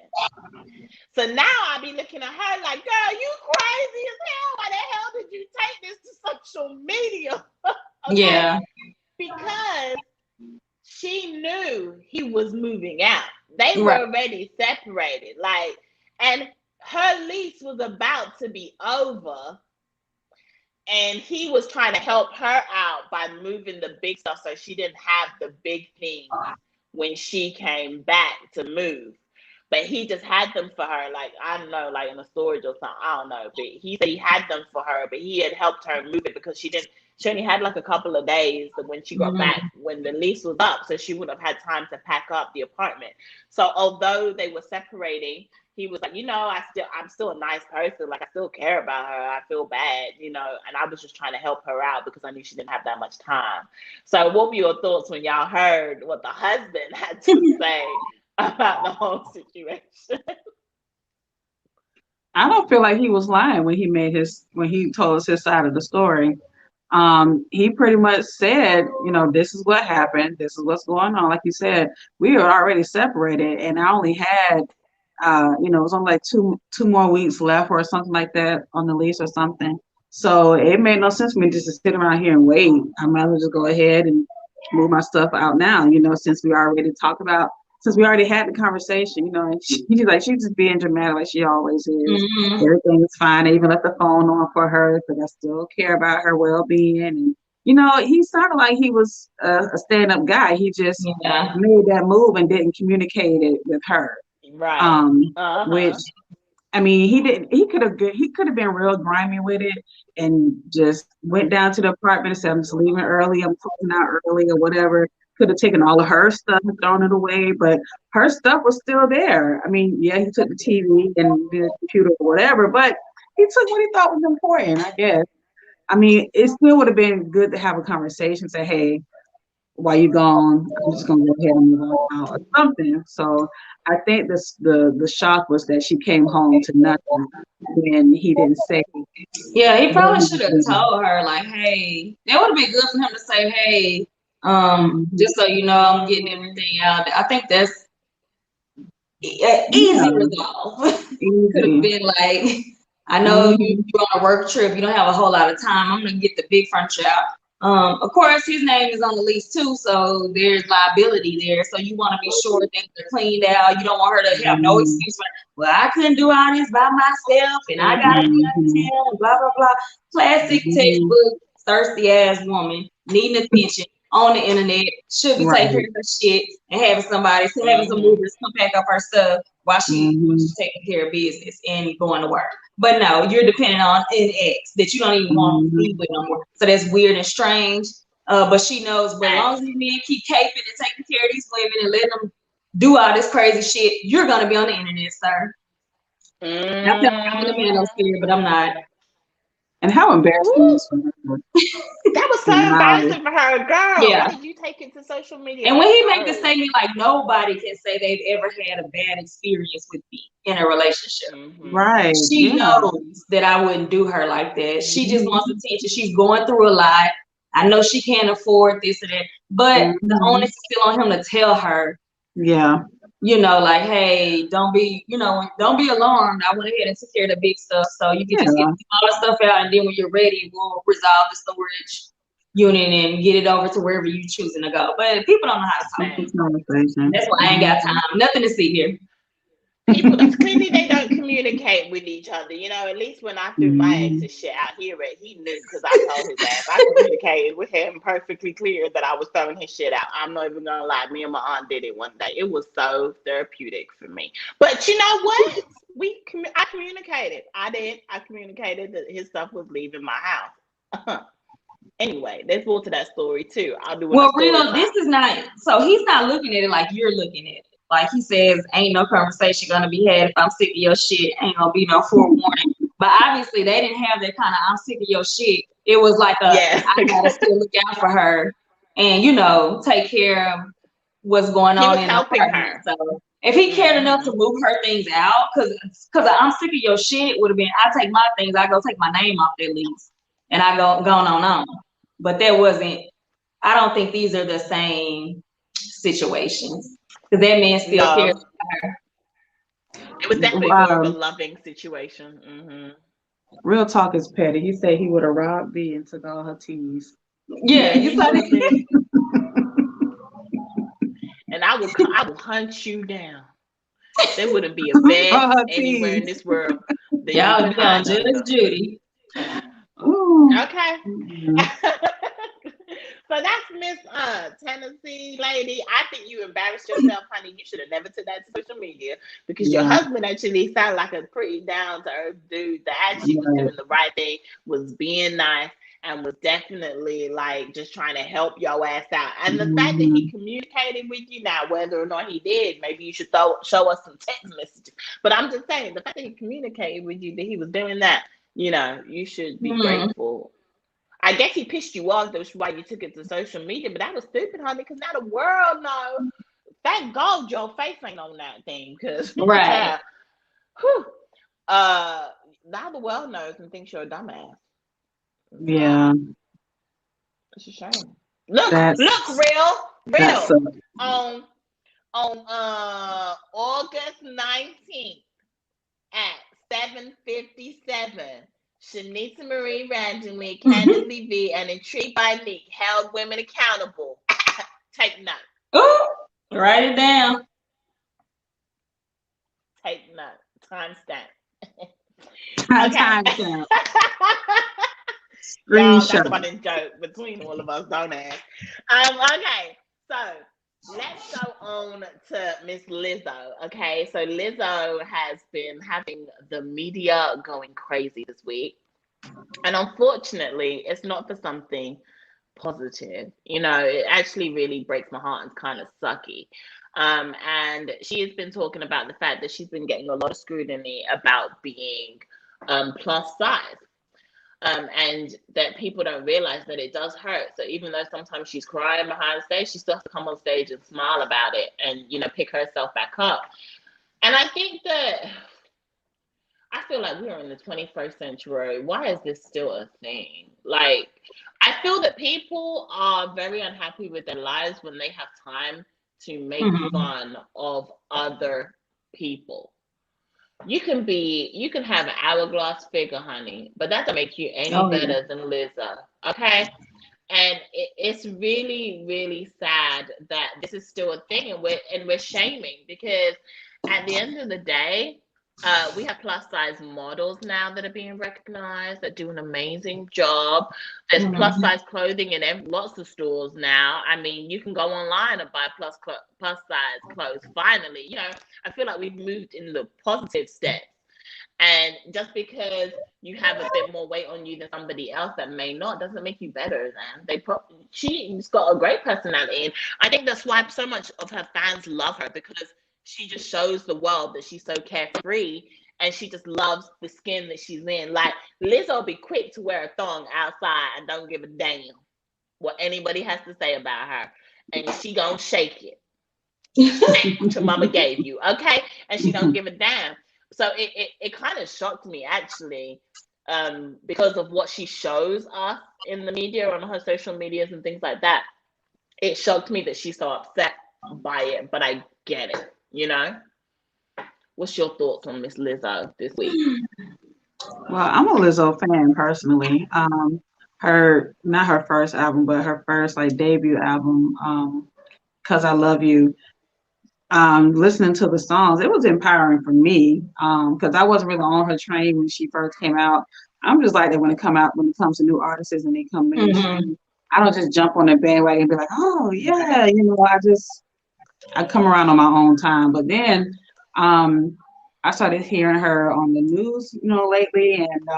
So now I be looking at her like, girl, you crazy as hell. Why the hell did you take this to social media? Okay? Yeah. Because she knew he was moving out. They were Right. already separated. Like, and her lease was about to be over. And he was trying to help her out by moving the big stuff so she didn't have the big things when she came back to move. But he just had them for her, like I don't know, like in a storage or something. I don't know. But he said he had them for her, but he had helped her move it because she didn't. She only had like a couple of days when she got back Mm-hmm. when the lease was up, so she wouldn't have had time to pack up the apartment. So although they were separating, he was like, I'm still a nice person. Like I still care about her. I feel bad, and I was just trying to help her out because I knew she didn't have that much time. So what were your thoughts when y'all heard what the husband had to say about the whole situation? I don't feel like he was lying when he told us his side of the story. He pretty much said, this is what happened, this is what's going on. Like you said, we were already separated, and I only had, it was only like two more weeks left or something like that on the lease or something. So it made no sense for me just to sit around here and wait. I might as well just go ahead and move my stuff out now, since we already had the conversation, and she's just being dramatic like she always is. Mm-hmm. Everything is fine. I even left the phone on for her because I still care about her well-being. And he sounded like he was a stand-up guy. He just Yeah. made that move and didn't communicate it with her. Right. Um, which Uh-huh. I mean, he didn't. He could have been real grimy with it and just went down to the apartment and said, "I'm just leaving early. I'm closing out early or whatever." Could have taken all of her stuff and thrown it away, but her stuff was still there. I mean, yeah, he took the TV and the computer or whatever, but he took what he thought was important, I guess. I mean, it still would have been good to have a conversation, say, "Hey, while you gone, I'm just gonna go ahead and move on now," or something. So I think the shock was that she came home to nothing when he didn't say Yeah, he where probably he was should have leaving. told her, like, hey, that would have been good for him to say, hey, Mhm. just so you know, I'm getting everything out. I think that's Yeah, easy resolve. Could have easy. been like, I know Hmm. you're on a work trip, you don't have a whole lot of time. I'm gonna get the big furniture out. Of course, his name is on the lease too, so there's liability there. So you want to be sure things are cleaned out. You don't want her to have no Hmm. excuse for, well, I couldn't do all this by myself, and I gotta be out of Hmm. town, and blah blah blah. Classic Hmm. textbook thirsty ass woman needing attention on the internet, should be taking care Right. of her shit and having some Mm-hmm. movers come pack up her stuff while Hmm. she's taking care of business and going to work. But no, you're dependent on an ex that you don't even want to be Hmm. with no more. So that's weird and strange. But she knows, but as long as Facts. these men keep caping and taking care of these women and letting them do all this crazy shit, you're gonna be on the internet, sir. I feel like I wouldn't have been no scared, but I'm not. And how embarrassing Woo! is for her. That was so Wow. embarrassing for her, girl. Why Yeah. did you take it to social media? And when That's he made the so. statement, like nobody can say they've ever had a bad experience with me in a relationship. Mm-hmm. Right. She Yeah. knows that I wouldn't do her like that. She just Mhm. wants attention. She's going through a lot. I know she can't afford this and that, but the onus Mhm. is still on him to tell her, Yeah. like, hey, don't be alarmed. I went ahead and took care of the big stuff, so you can just get Yeah. the smaller stuff out, and then when you're ready, we'll resolve the storage unit and get it over to wherever you choosing to go. But people don't know how to talk. It's Same. a conversation. That's why I ain't got Mhm. time. Nothing to see here. People clearly they don't communicate with each other. At least when I threw my Mhm. ex's shit out here, he knew because I told his ass. I communicated with him perfectly clear that I was throwing his shit out. I'm not even gonna lie. Me and my aunt did it one day. It was so therapeutic for me. But you know what? I communicated. I did. I communicated that his stuff was leaving my house. Anyway, there's more to that story too. I'll do a Well, story real, this time. is not, so he's not looking at it like you're looking at it. Like he says, ain't no conversation gonna be had if I'm sick of your shit. Ain't gonna be no forewarning. But obviously, they didn't have that kind of I'm sick of your shit. It was like Yeah. I gotta still look out for her and, take care of what's going He on was in the helping apartment. her. So if he cared enough to Hmm. move her things out, because I'm sick of your shit would have been, I take my things, I go take my name off that lease, and I go going on. But that wasn't. I don't think these are the same situations because that man still cares No, about her. it was definitely more of a Wow. loving situation. Real talk is petty. He said he would have robbed Vee and took all her teas. Yeah, Yeah, you he saw sure that. did. And I will hunt you down. There wouldn't be a All bed her anywhere in teas. this world that you Y'all could be on hide Judge under. Judy. Ooh. Okay. Mhm. So that's Miss Tennessee lady. I think you embarrassed yourself, honey. You should have never took that to social media because your Yeah. husband actually sounded like a pretty down to earth dude that actually was Right. doing the right thing, was being nice, and was definitely like just trying to help your ass out. And the fact that he Mhm. communicated with you now, whether or not he did, maybe you should show us some text messages. But I'm just saying, the fact that he communicated with you that he was doing that, you should be Hmm. grateful. I guess he pissed you off. That's why you took it to social media. But that was stupid, honey, because now the world knows. Thank God your face ain't on that thing, because Right. child, whew, uh, now the world knows and thinks you're a dumbass. Wow, Yeah. it's a shame. Look, That's that's real. On August 19th at 7:57. Shanita Marie randomly, candidly V, and Intrigued by Nick held women accountable. Take note. Ooh, write it down. Take note. Timestamp. Okay. time stamp. Y'all, that's a Screenshot. running joke between all of us, don't it? Okay. So let's go on to Miss Lizzo. Okay. So Lizzo has been having the media going crazy this week. And unfortunately, it's not for something positive. It actually really breaks my heart and it's kind of sucky. And she has been talking about the fact that she's been getting a lot of scrutiny about being plus size. And that people don't realize that it does hurt. So even though sometimes she's crying behind stage, she still has to come on stage and smile about it and, pick herself back up. And I think that I feel like we are in the 21st century. Why is this still a thing? Like, I feel that people are very unhappy with their lives when they have time to make Hmm. fun of other people. You can have an hourglass figure, honey, but that don't make you any Oh yeah. better than Lizzo. Okay? And it's really, really sad that this is still a thing, and we're shaming because at the end of the day, we have plus size models now that are being recognized that do an amazing job. There's plus Hmm. size clothing in lots of stores now. I mean, you can go online and buy plus size clothes. Finally, I feel like we've moved in the positive steps. And just because you have a bit more weight on you than somebody else that may not, doesn't make you better than she's got a great personality. And I think that's why so much of her fans love her, because she just shows the world that she's so carefree, and she just loves the skin that she's in. Like Lizzo will be quick to wear a thong outside and don't give a damn what anybody has to say about her. And she gonna shake it. What your mama gave you, okay? And she don't give a damn. So it kind of shocked me actually, because of what she shows us in the media, on her social medias and things like that. It shocked me that she's so upset by it, but I get it, you know? What's your thoughts on Miss Lizzo this week? Well, I'm a Lizzo fan personally. Her not her first album, but her first like debut album, "Cause I Love You." Listening to the songs, it was empowering for me. Because I wasn't really on her train when she first came out. I'm just like that when it comes to new artists and they come Mhm. mainstream. I don't just jump on the bandwagon and be like, oh yeah, I come around on my own time. But then I started hearing her on the news, lately, and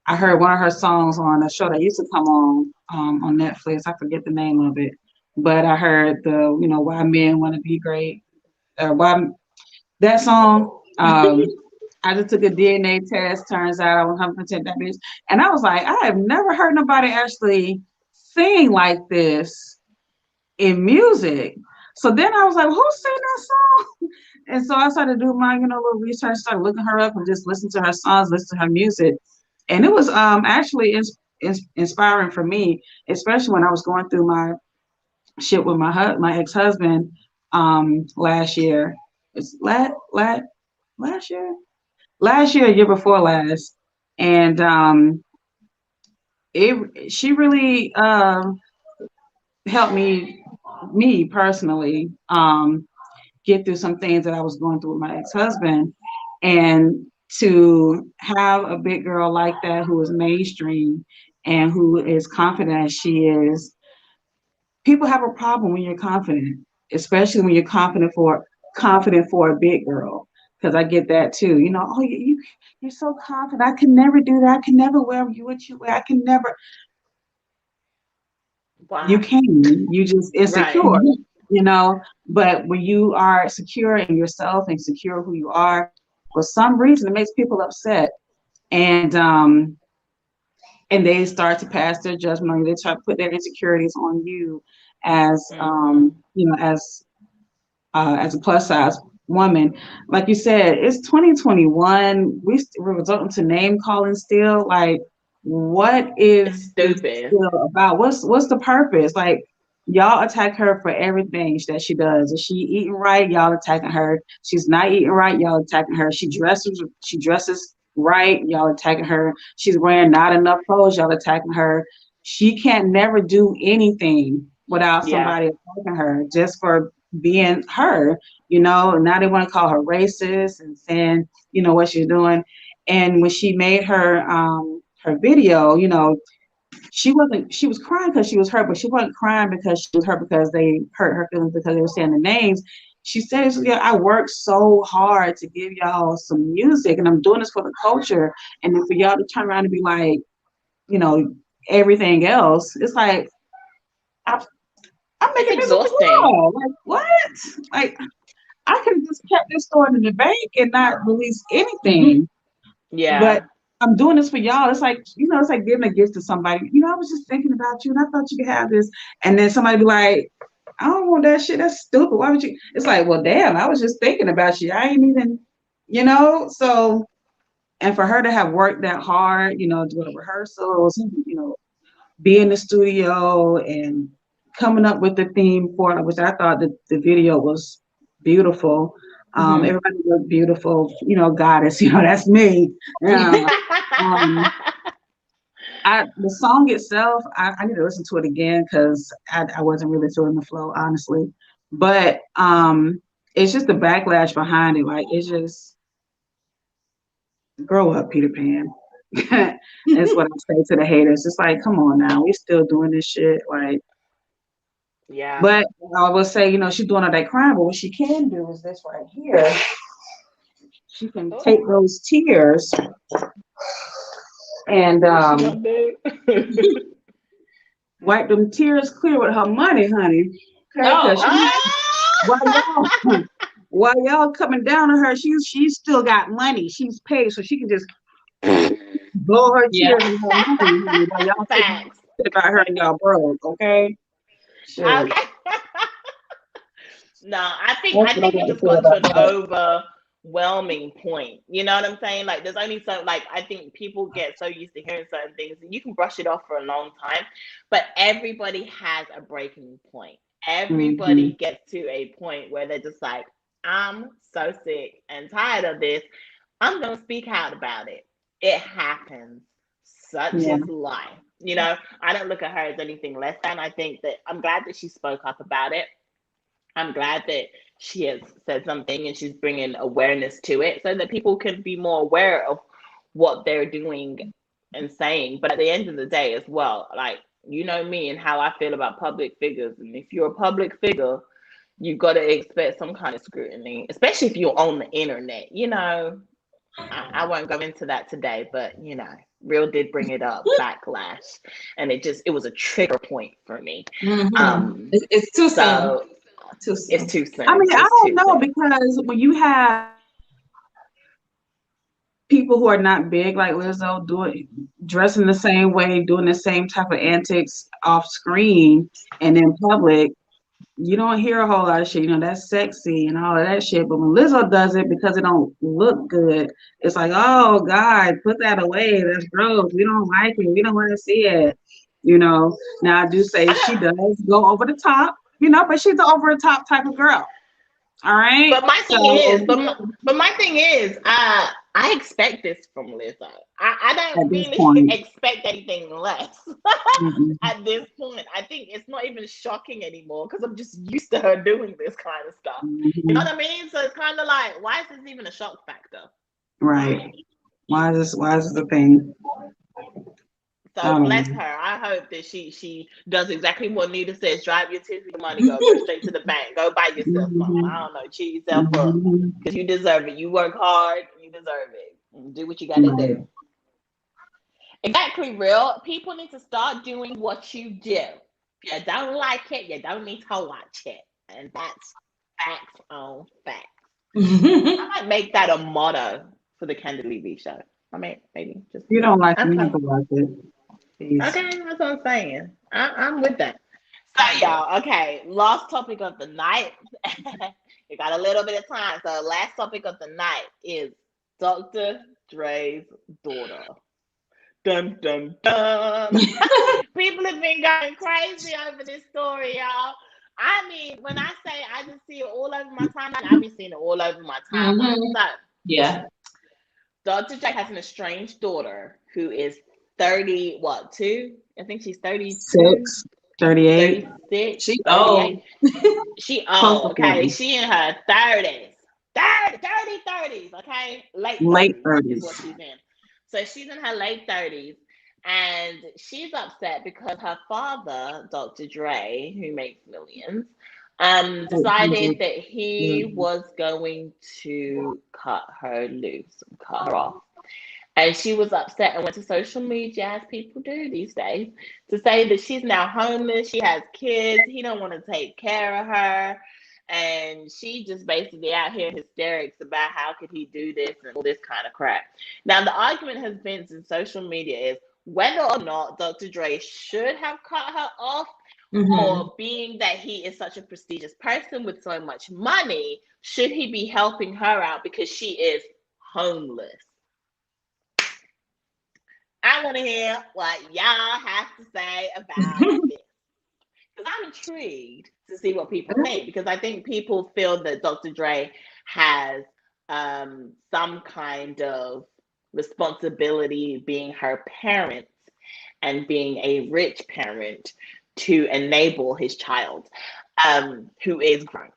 I heard one of her songs on a show that used to come on Netflix. I forget the name of it, but I heard the "Why Men Want to Be Great," or why that song. I just took a DNA test. Turns out I was 100% that bitch, and I was like, I have never heard nobody actually sing like this in music. So then I was like, who sang that song? And so I started doing my, little research, started looking her up and just listen to her songs, listen to her music. And it was actually inspiring for me, especially when I was going through my shit with my ex-husband last year. It's last year? Last year, year before last. And she really helped me personally get through some things that I was going through with my ex-husband. And to have a big girl like that who is mainstream and who is confident as she is, people have a problem when you're confident, especially when you're confident for a big girl. Because I get that too. Oh, you're so confident. I can never do that. I can never wear what you wear. I can never. You Wow. can. You just insecure, Right. you know. But when you are secure in yourself and secure who you are, for some reason it makes people upset. And they start to pass their judgment on you. They try to put their insecurities on you as Mm-hmm. as a plus size woman. Like you said, it's 2021. We're resorting to name calling still. Like, what It's is this stupid. still about? What's the purpose? Like, y'all attack her for everything that she does. Is she eating right? Y'all attacking her. She's not eating right. Y'all attacking her. She dresses right. Y'all attacking her. She's wearing not enough clothes. Y'all attacking her. She can't never do anything without Yeah. somebody attacking her just for being her. Now they want to call her racist and saying, what she's doing. And when she made her video, she was crying because she was hurt, but she wasn't crying because she was hurt because they hurt her feelings because they were saying the names. She said, yeah, I worked so hard to give y'all some music and I'm doing this for the culture. And then for y'all to turn around and be like, you know, everything else, it's like, I, I'm It's making music for exhausting. y'all. Like, what? Like, I could have just kept this stored in the bank and not released anything. But Yeah. I'm doing this for y'all. It's like, it's like giving a gift to somebody. I was just thinking about you and I thought you could have this. And then somebody be like, I don't want that shit. That's stupid. Why would you? It's like, well, damn, I was just thinking about you. I ain't even, so, and for her to have worked that hard, doing the rehearsals, be in the studio and coming up with the theme for it, which I thought the video was beautiful. Mm-hmm. Everybody looked beautiful, goddess, that's me. Yeah. Um, the song itself, I need to listen to it again because I wasn't really feeling the flow, honestly. But it's just the backlash behind it. Like, it's just grow up, Peter Pan. That's what I say to the haters. It's like, come on now, we still doing this shit. Like, Yeah. but I will say, she's doing all that crime, but what she can do is this right here. she can Oh, take those tears and what she gonna do? wipe them tears clear with her money, honey. Okay, because Oh, she while Ah! y'all while y'all coming down on her, she's still got money. She's paid, so she can just blow her yeah. tears with her money, honey, while y'all Facts. sit about her and y'all broke. Okay, shit. Okay. No, I think That's I what I think it gotta just say got to about an that. overwhelming point. You know what I'm saying? Like there's only so like I think people get so used to hearing certain things and you can brush it off for a long time, but everybody has a breaking point. Mm-hmm. Everybody gets to a point where they're just like, I'm so sick and tired of this. I'm gonna speak out about it. It happens. Such Yeah, is life. You know, I don't look at her as anything less than. I think that I'm glad that she spoke up about it. I'm glad that she has said something and she's bringing awareness to it so that people can be more aware of what they're doing and saying. But at the end of the day, as well, like, you know me and how I feel about public figures. And if you're a public figure, you've got to expect some kind of scrutiny, especially if you're on the internet. You know, I won't go into that today, but you know, Real did bring it up, backlash, and it was a trigger point for me. Mm-hmm. Um, It's too soon. so Too it's soon. too I soon. mean, I It's don't too know soon. because when you have people who are not big like Lizzo doing dressing the same way, doing the same type of antics off screen and in public, you don't hear a whole lot of shit. You know, that's sexy and all of that shit. But when Lizzo does it because it don't look good, it's like, oh God, put that away. That's gross. We don't like it. We don't want to see it. You know. Now I do say I she don't, does go over the top, you know, but she's the over the top type of girl. All right. but my thing is, So but my thing is, I expect this from Lizzo. I at don't this really point, expect anything less. mm-mm, At this point, I think it's not even shocking anymore because I'm just used to her doing this kind of stuff. You know mhm, what I mean? So it's kind of like, why is this even a shock factor? right. Why? Why is this a thing? I So don't bless know. her. I hope that she does exactly what Nita says. Drive your tears with your money. Go straight to the bank. Go buy yourself something. I Mhm, don't know. Cheer yourself up mhm, because you deserve it. You work hard. You deserve it. Do what you got to right. do. Exactly, Real. People need to start doing what you do. If you don't like it, you don't need to watch it. And that's facts on facts. I might make that a motto for the Candidly V show. I mean, maybe just You don't like it, you have okay. to like it. Peace. Okay, that's what I'm saying. I'm with that. So, y'all, okay, last topic of the night. We got a little bit of time. So, last topic of the night is Dr. Dre's daughter. Dun, dun, dun. People have been going crazy over this story, y'all. I mean, when I say I just see it all over my timeline, I've been seeing it all over my timeline. Mm-hmm. So, Yeah. Dr. J has an estranged daughter who is 30, what, two? I think she's 32, 6, 38, 36, She 38. old. She close old, to okay? 40, She in her 30s. 30s, okay? Late late 30s is 30s. what she's in. So she's in her late 30s and she's upset because her father, Dr. Dre, who makes millions, decided 800. that Yeah. he was going to cut her loose and cut her off. And she was upset and went to social media, as people do these days, to say that she's now homeless, she has kids, he don't want to take care of her. And she just basically out here in hysterics about how could he do this and all this kind of crap. Now the argument has been in social media is whether or not Dr. Dre should have cut her off, Mm-hmm. or being that he is such a prestigious person with so much money, should he be helping her out because she is homeless? I want to hear what y'all have to say about this. Because I'm intrigued to see what people think. Because I think people feel that Dr. Dre has some kind of responsibility being her parent and being a rich parent to enable his child, who is grown.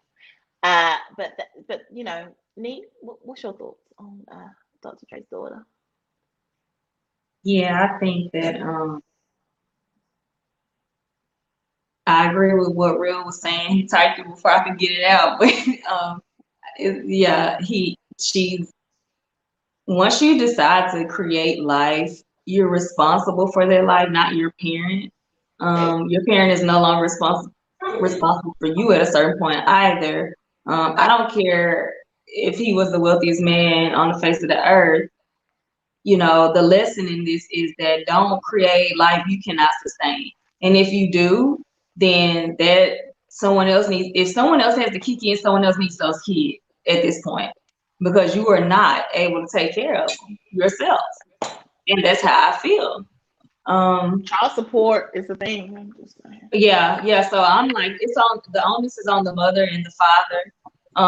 But you know, Neat, what's your thoughts on Dr. Dre's daughter? Yeah, I think that I agree with what Real was saying. He typed it before I could get it out, but yeah, she's once you decide to create life, you're responsible for their life, not your parent. Your parent is no longer responsible for you at a certain point either. I don't care if he was the wealthiest man on the face of the earth. You know, the lesson in this is that don't create life you cannot sustain. And if you do, then that someone else needs, if someone else has to kick in, someone else needs those kids at this point because you are not able to take care of them yourself. And that's how I feel. Child support is a thing. I'm just saying. Yeah. So I'm like, it's on the onus is on the mother and the father.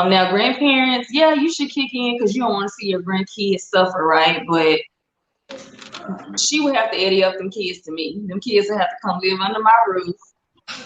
Now grandparents, yeah, you should kick in because you don't want to see your grandkids suffer, right? But she would have to eddy up them kids to me. Them kids would have to come live under my roof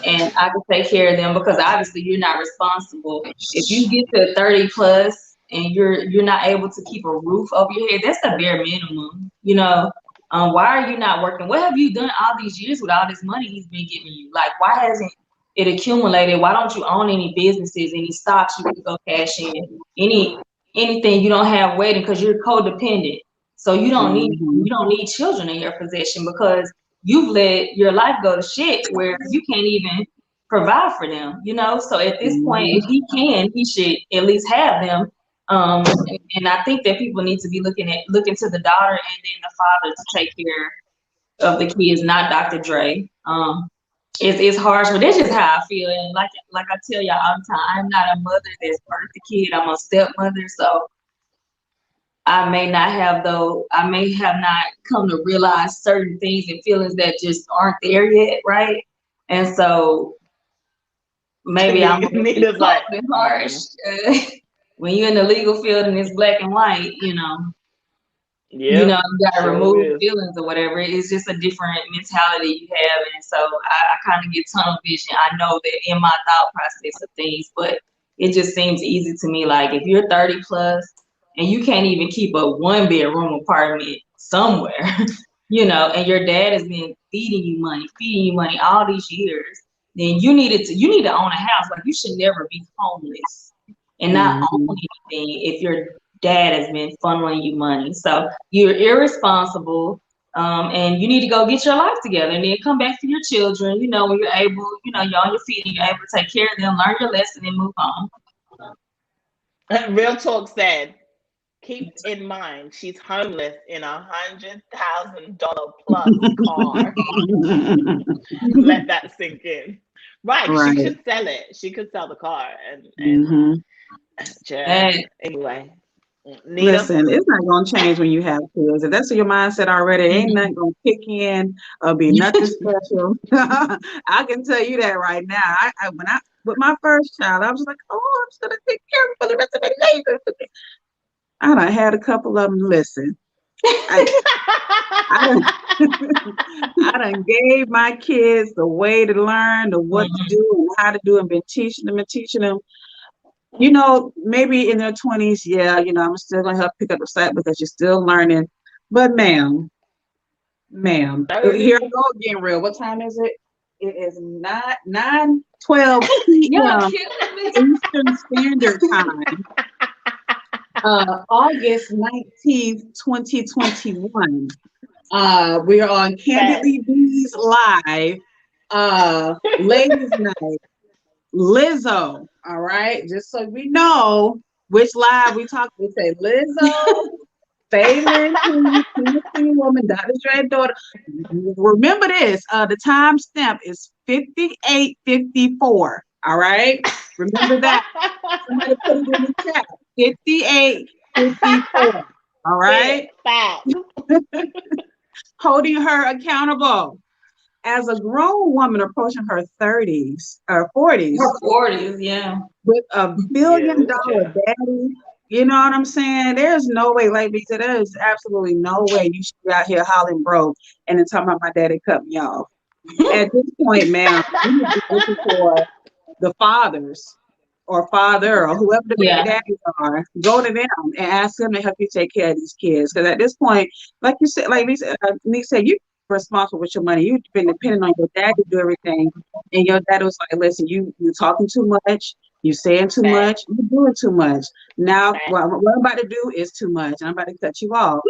and I can take care of them because obviously you're not responsible. If you get to 30 plus and you're not able to keep a roof over your head, that's the bare minimum. You know, why are you not working? What have you done all these years with all this money he's been giving you? Like, why hasn't it accumulated? Why don't you own any businesses, any stocks you can go cash in, anything you don't have waiting because you're codependent. So you don't need children in your possession because you've let your life go to shit where you can't even provide for them, you know? So at this point, if he can, he should at least have them. And I think that people need to be looking to the daughter and then the father to take care of the kids, not Dr. Dre. It's harsh, but that's just how I feel. And like I tell y'all all the time, I'm not a mother that's birthed a kid. I'm a stepmother, so I may have not come to realize certain things and feelings that just aren't there yet, right? And so maybe I'm a little bit Nita's cold like, and harsh. When you're in the legal field and it's black and white, yep, you gotta sure remove is. feelings or whatever. It's just a different mentality you have. And so I kind of get tunnel vision. I know that in my thought process of things, but it just seems easy to me. Like if you're 30 plus and you can't even keep a 1 bedroom apartment somewhere, and your dad has been feeding you money all these years, then you need to own a house. Like you should never be homeless and not own anything if your dad has been funneling you money. So you're irresponsible, and you need to go get your life together and then come back to your children, when you're able, you're on your feet and you're able to take care of them, learn your lesson and move on. Real Talk said, keep in mind she's homeless in $100,000 plus car. Let that sink in. Right, she Right. should sell it. She could sell the car and hmm anyway. Nita. Listen, it's not going to change when you have kids. If that's your mindset already, it ain't nothing going to kick in or be nothing special. I can tell you that right now. When I with my first child, I was like, oh, I'm just going to take care of him for the rest of their life. I done had a couple of them. Listen, I, I done, I done gave my kids the way to learn, the what to do and how to do, and been teaching them and teaching them. Maybe in their 20s, yeah, I'm still gonna help pick up the slack because you're still learning. But ma'am, here I 30. go again, real. What time is it? It is not 9:12 Y'all p.m. killing me. Eastern Standard Time. August 19th, 2021. We are on Candidly Bees Live, ladies night. Lizzo, all right, just so we know which live we talk. We say Lizzo, Faylnn, Tennessee woman, Dr. Dre's daughter. Remember this, the time stamp is 58:54. All right, remember that. Somebody put it in the chat. 58:54. All right. Fact. Holding her accountable. As a grown woman approaching her 30s or 40s, Her 40s, yeah. with a $1 billion daddy, you know what I'm saying? There's no way, like we said, there is absolutely no way you should be out here hollering broke and then talking about my daddy cut me off. At this point, ma'am, you need to be looking for the fathers or father or whoever the baby daddies are. Go to them and ask them to help you take care of these kids. Because at this point, like you said, like Nick said, you responsible with your money. You've been depending on your dad to do everything, and your dad was like, "Listen, you talking too much. You saying too much. You doing too much. Now, Right. what I'm about to do is too much. I'm about to cut you off.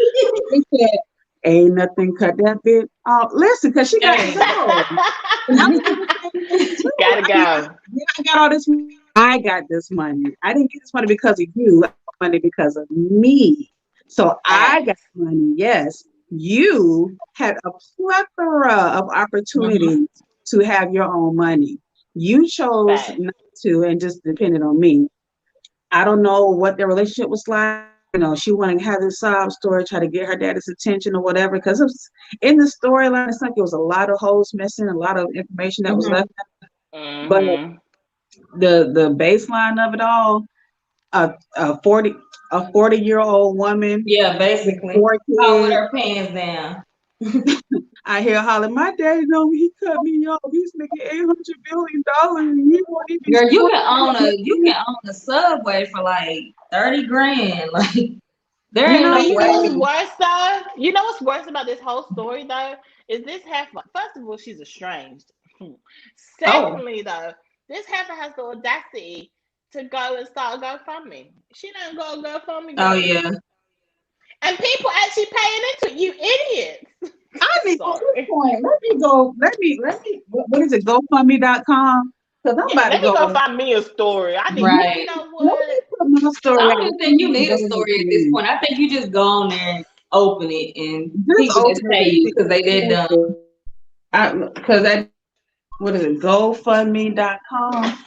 She said, ain't nothing cut that bit off. Listen, because she got to Hey. go. And I'm saying the same thing too. Gotta I mean, go. yeah, I got all this money. I got this money. I didn't get this money because of you. I got money because of me. So I got Facts. money. Yes. You had a plethora of Mhm. opportunities to have your own money. You chose Facts. not to and just depended on me. I don't know what their relationship was like. You know, she wanted to have this sob story, try to get her daddy's attention or whatever. Because in the storyline, it's like there was a lot of holes missing, a lot of information that was left. Mhm. But Mm-hmm. the baseline of it all, a a 40 a 40-year-old woman Yeah, with basically. four Out with kids. her pants down. I hear hollering, my daddy know he cut me off. He's making $800 billion and he won't even Girl, you support can own a you me. can own a subway for like 30 grand. Like there You ain't know, no And you know way. what's worse though? You know what's worse about this whole story though? Is this heifer, first of all, she's estranged. Oh. Secondly, though, this heifer has the audacity to go and start a GoFundMe. She don't go a GoFundMe, Oh girl. yeah. And people actually paying into it, you idiots. I need at this Sorry. point, what is it, GoFundMe.com? Because I'm Yeah, about to let me go, go find me a story. I need, you Right. know let me what? put my Cause I story don't out. even think you Somebody need a donate story to at this me. point. I think you just go on there and open it and Just people just open it pay and you see. because they that dumb. Because what is it, GoFundMe.com?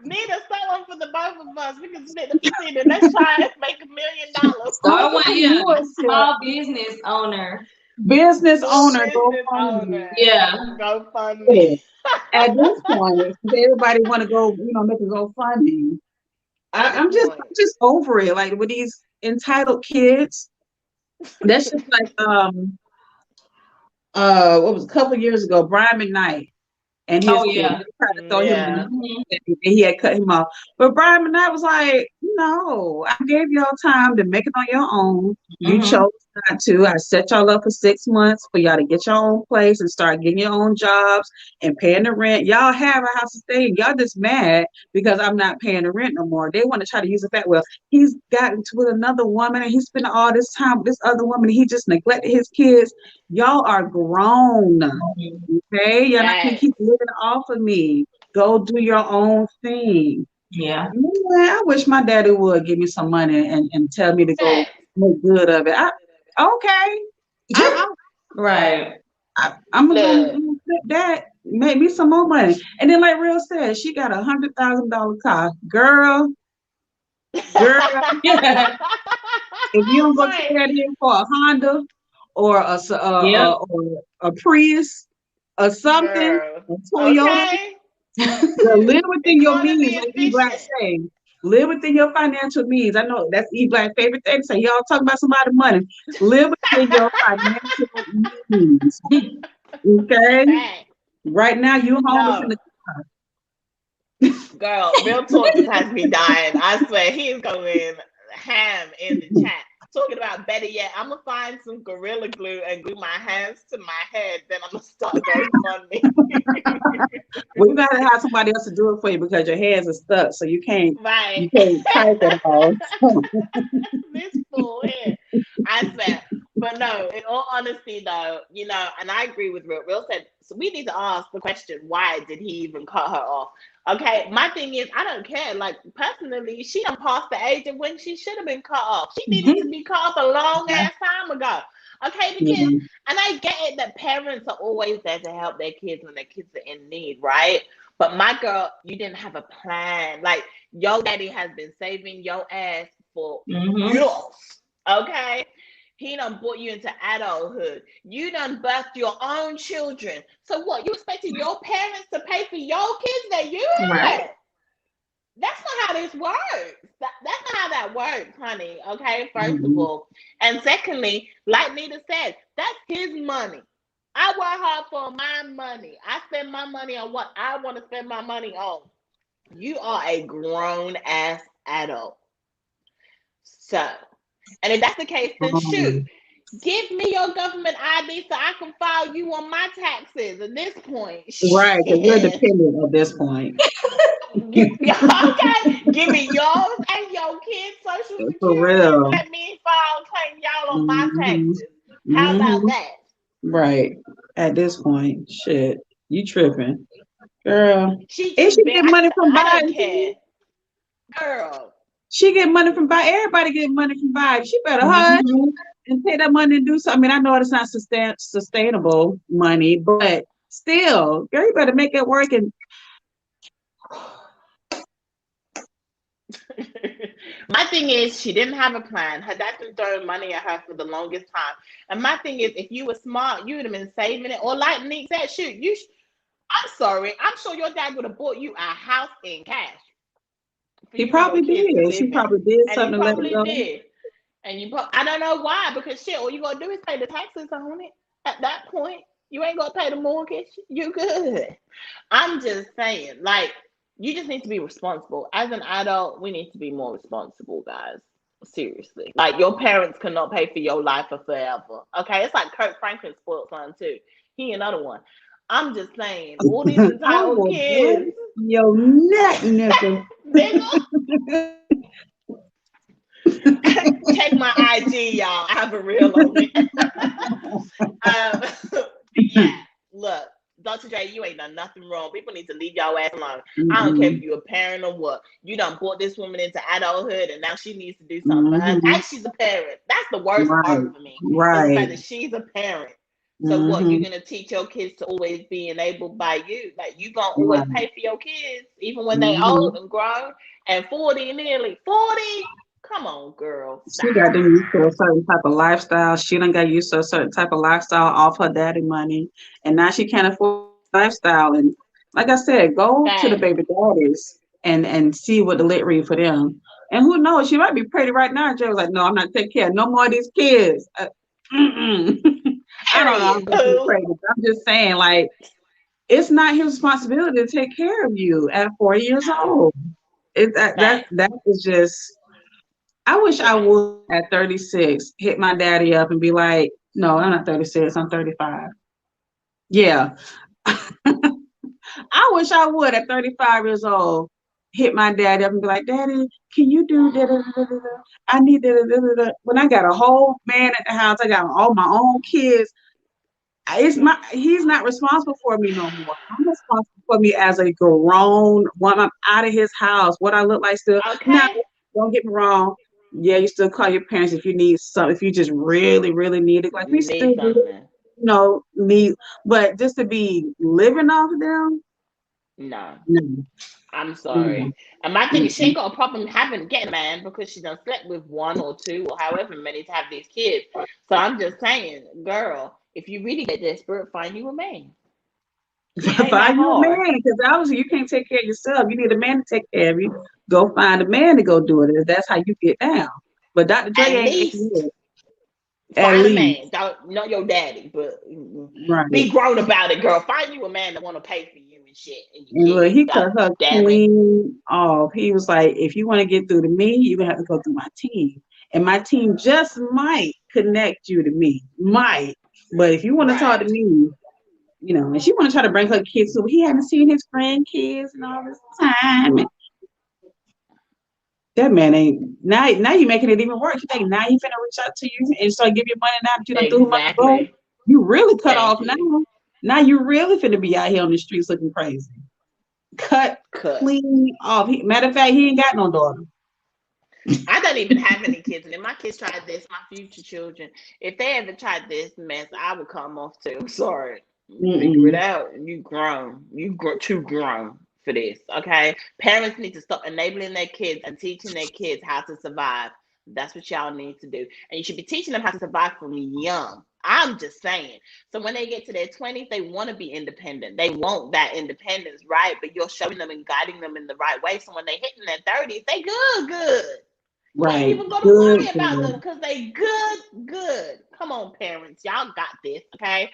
Need a someone for the both of us. We can split the proceeding. Let's try and make $1 million. All Start you one, gotta yeah. do is Small business owner. business Small owner business GoFundMe. owner. Yeah. Go fund me. Yeah. At this point, since everybody want to go, make a GoFundMe. At this I'm just, point. I'm just over it. Like with these entitled kids, that's just like what was a couple years ago, Brian McKnight and Oh his kid. yeah. They tried to throw him in the Yeah. Mhm. and he had cut him off. But Brian McKnight was like, no, I gave y'all time to make it on your own. You Mhm. chose not to. I set y'all up for 6 months for y'all to get your own place and start getting your own jobs and paying the rent. Y'all have a house to stay in. Y'all just mad because I'm not paying the rent no more. They want to try to use the fact, well, he's gotten to with another woman and he's spent all this time with this other woman and he just neglected his kids. Y'all are grown. Mhm. Okay, you're not gonna keep Facts. living off of me. Go do your own thing. Yeah. Man, I wish my daddy would give me some money and tell me to go Facts. make good of it. Okay, I, Right. I'm gonna go Look. flip that, make me some more money. And then, like Real said, she got $100,000 car. Girl, if you don't go Right. trade that in for a Honda or Yep. or a Prius or something, Girl. a Toyota. Okay. Well, live within your Economy means, like E Black efficient. say. Live within your financial means. I know that's E Black favorite thing to say. Y'all talking about somebody's money. Live within your financial means. Okay? Facts. Right now, you homeless in No. the Girl, real talk just has me dying. I swear he's going ham in the chat. Talking about better yet, I'm gonna find some gorilla glue and glue my hands to my head. Then I'm gonna start GoFundMe. well, you gotta have somebody else to do it for you because your hands are stuck, so Right. you can't type at all. This fool here. I swear. But no, in all honesty, though, and I agree with Real. Real said, so we need to ask the question, why did he even cut her off? Okay, my thing is, I don't care. Like, personally, she done passed the age of when she should have been cut off. She needed to be cut off a long Yeah. ass time ago. Okay, because, Yeah. and I get it that parents are always there to help their kids when their kids are in need, right? But my girl, you didn't have a plan. Like, your daddy has been saving your ass for Mhm. years. Okay? He done brought you into adulthood. You done birthed your own children. So what? You expected your parents to pay for your kids that you Right. had? That's not how this works. That's not how that works, honey. Okay, first of Mhm. all. And secondly, like Nita said, that's his money. I work hard for my money. I spend my money on what I want to spend my money on. You are a grown ass adult. So, and if that's the case, then shoot, Um, give me your government ID so I can file you on my taxes at this point. right, because you're Shit. dependent at this point. Okay, Give me yours and your kids' social For security and real. let me file claim y'all on my Hmm. taxes. How about Hmm. that? Right. At this point, shit, you tripping, girl. She And just she been, get money from I don't Biden care. too. Girl. She get money from Biden. Everybody get money from Biden. She better hush Mhm. and take that money and do something. I mean, I know it's not sustainable money, but still, girl, you better make it work. And My thing is, she didn't have a plan. Her dad been throwing money at her for the longest time. And my thing is, if you were smart, you would have been saving it. Or like Nick said, shoot, I'm sorry. I'm sure your dad would have bought you a house in cash for he you and your probably kids to did. She live in. probably did And he something to let it probably go. did. And I don't know why, because shit, all you gotta do is pay the taxes on it. At that point, you ain't gonna pay the mortgage. You good. I'm just saying, like, you just need to be responsible. As an adult, we need to be more responsible, guys. Seriously. Like, your parents cannot pay for your life for forever. Okay? It's like Kirk Franklin spoiled son, too. He another one. I'm just saying, all these I entitled will kids, break your neck, nigga. nigga, check my IG, y'all. I have a reel on it. But yeah, look, Dr. J, you ain't done nothing wrong. People need to leave y'all ass alone. I don't care if Mm-mm. you're a parent or what. You done brought this woman into adulthood and now she needs to do something for her. Mm-hmm. And she's a parent. That's the worst Right. part for me. Is the Right. fact that she's a parent. So what, you're Mm-hmm. gonna teach your kids to always be enabled by you? Like you gonna always Right. pay for your kids, even when they Mm-hmm. old and grown and 40, nearly 40? Come on, girl. She got them Stop. used to a certain type of lifestyle. She done got used to a certain type of lifestyle off her daddy money. And now she can't afford that lifestyle. And like I said, go to the Facts. baby daddies and see what the lit read for them. And who knows, she might be pretty right now. Jay was like, no, I'm not taking care of no more of these kids. Mm-mm. I don't know. I'm Period, just being Pooh. crazy. I'm just saying, like, it's not his responsibility to take care of you at 40 years No. old. Facts. That is just. I wish I Right. would at 36 hit my daddy up and be like, no, I'm not 36, I'm 35. Yeah. I wish I would at 35 years old hit my daddy up and be like, Daddy, can you do da da da da da? I need da da da da da. When I got a whole man at the house, I got all my own kids. He's not responsible for me no more. I'm responsible for me as a grown when I'm out of his house. What I look like still. Now, Okay. don't get me wrong. Yeah, you still call your parents if you need some, if you just really, really need it. Like we You still need do, something. need, but just to be living off of them, No. no, I'm no. sorry. And my thing is, she Mm-mm. ain't got a problem having getting a man because she done slept with one or two or however many to have these kids. So I'm just saying, girl, if you really get desperate, find you a man. It ain't that Find you a hard. man, because obviously you can't take care of yourself. You need a man to take care of you. Go find a man to go do it. That's how you get down. But Dr. Dre At ain't making least it. At find a man. least. Don't not your daddy, but Right. be grown about it, girl. Find you a man that want to pay for you and shit and your And look, kids. he God cut her damn it. clean off. He was like, if you want to get through to me, you're gonna have to go through my team. And my team just might connect you to me. Might. But if you want to talk to Right. me, and she want to try to bring her kids so he hadn't seen his grandkids and all this time. And that man ain't now you making it even worse. You think now he finna reach out to you and start give you money now that you done threw him up the boat? Exactly. You really cut Thank off you. now. Now you really finna be out here on the streets looking crazy. Cut Cut. clean off. Matter of fact, he ain't got no daughter. I don't even have any kids, and if my kids tried this, my future children, if they ever tried this mess, I would come off too. I'm sorry. Figure it Mm-mm. out. You grown. Too grown for this. Okay. Parents need to stop enabling their kids and teaching their kids how to survive. That's what y'all need to do, and you should be teaching them how to survive from young. I'm just saying. So when they get to their 20s, they want to be independent. They want that independence, right? But you're showing them and guiding them in the right way. So when they hit in their 30s, they good, good. You ain't Right. even gonna Good, worry about them good. because they good, good. Come on, parents, y'all got this, okay?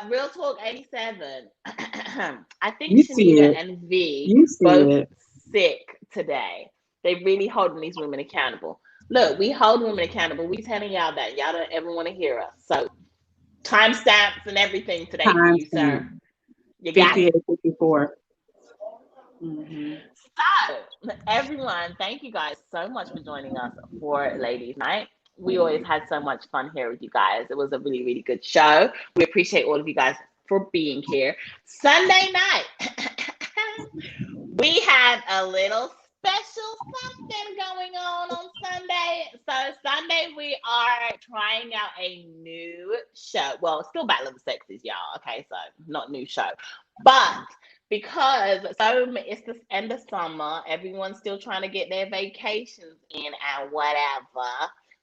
Real talk 87. I think You see Shanita it. and V You see both it. sick today. They really holding these women accountable. Look, we hold women accountable. We telling y'all that y'all don't ever want to hear us. So timestamps and everything today for Time you, sir. stamp. You got it. 58, 54. Mm-hmm. So, everyone, thank you guys so much for joining us for Ladies Night. We always had so much fun here with you guys. It was a really, really good show. We appreciate all of you guys for being here. Sunday night, we had a little special something going on Sunday. So Sunday we are trying out a new show. Well, it's still Battle of the Sexes, y'all. Okay, so not new show, but because it's the end of summer, everyone's still trying to get their vacations in and whatever.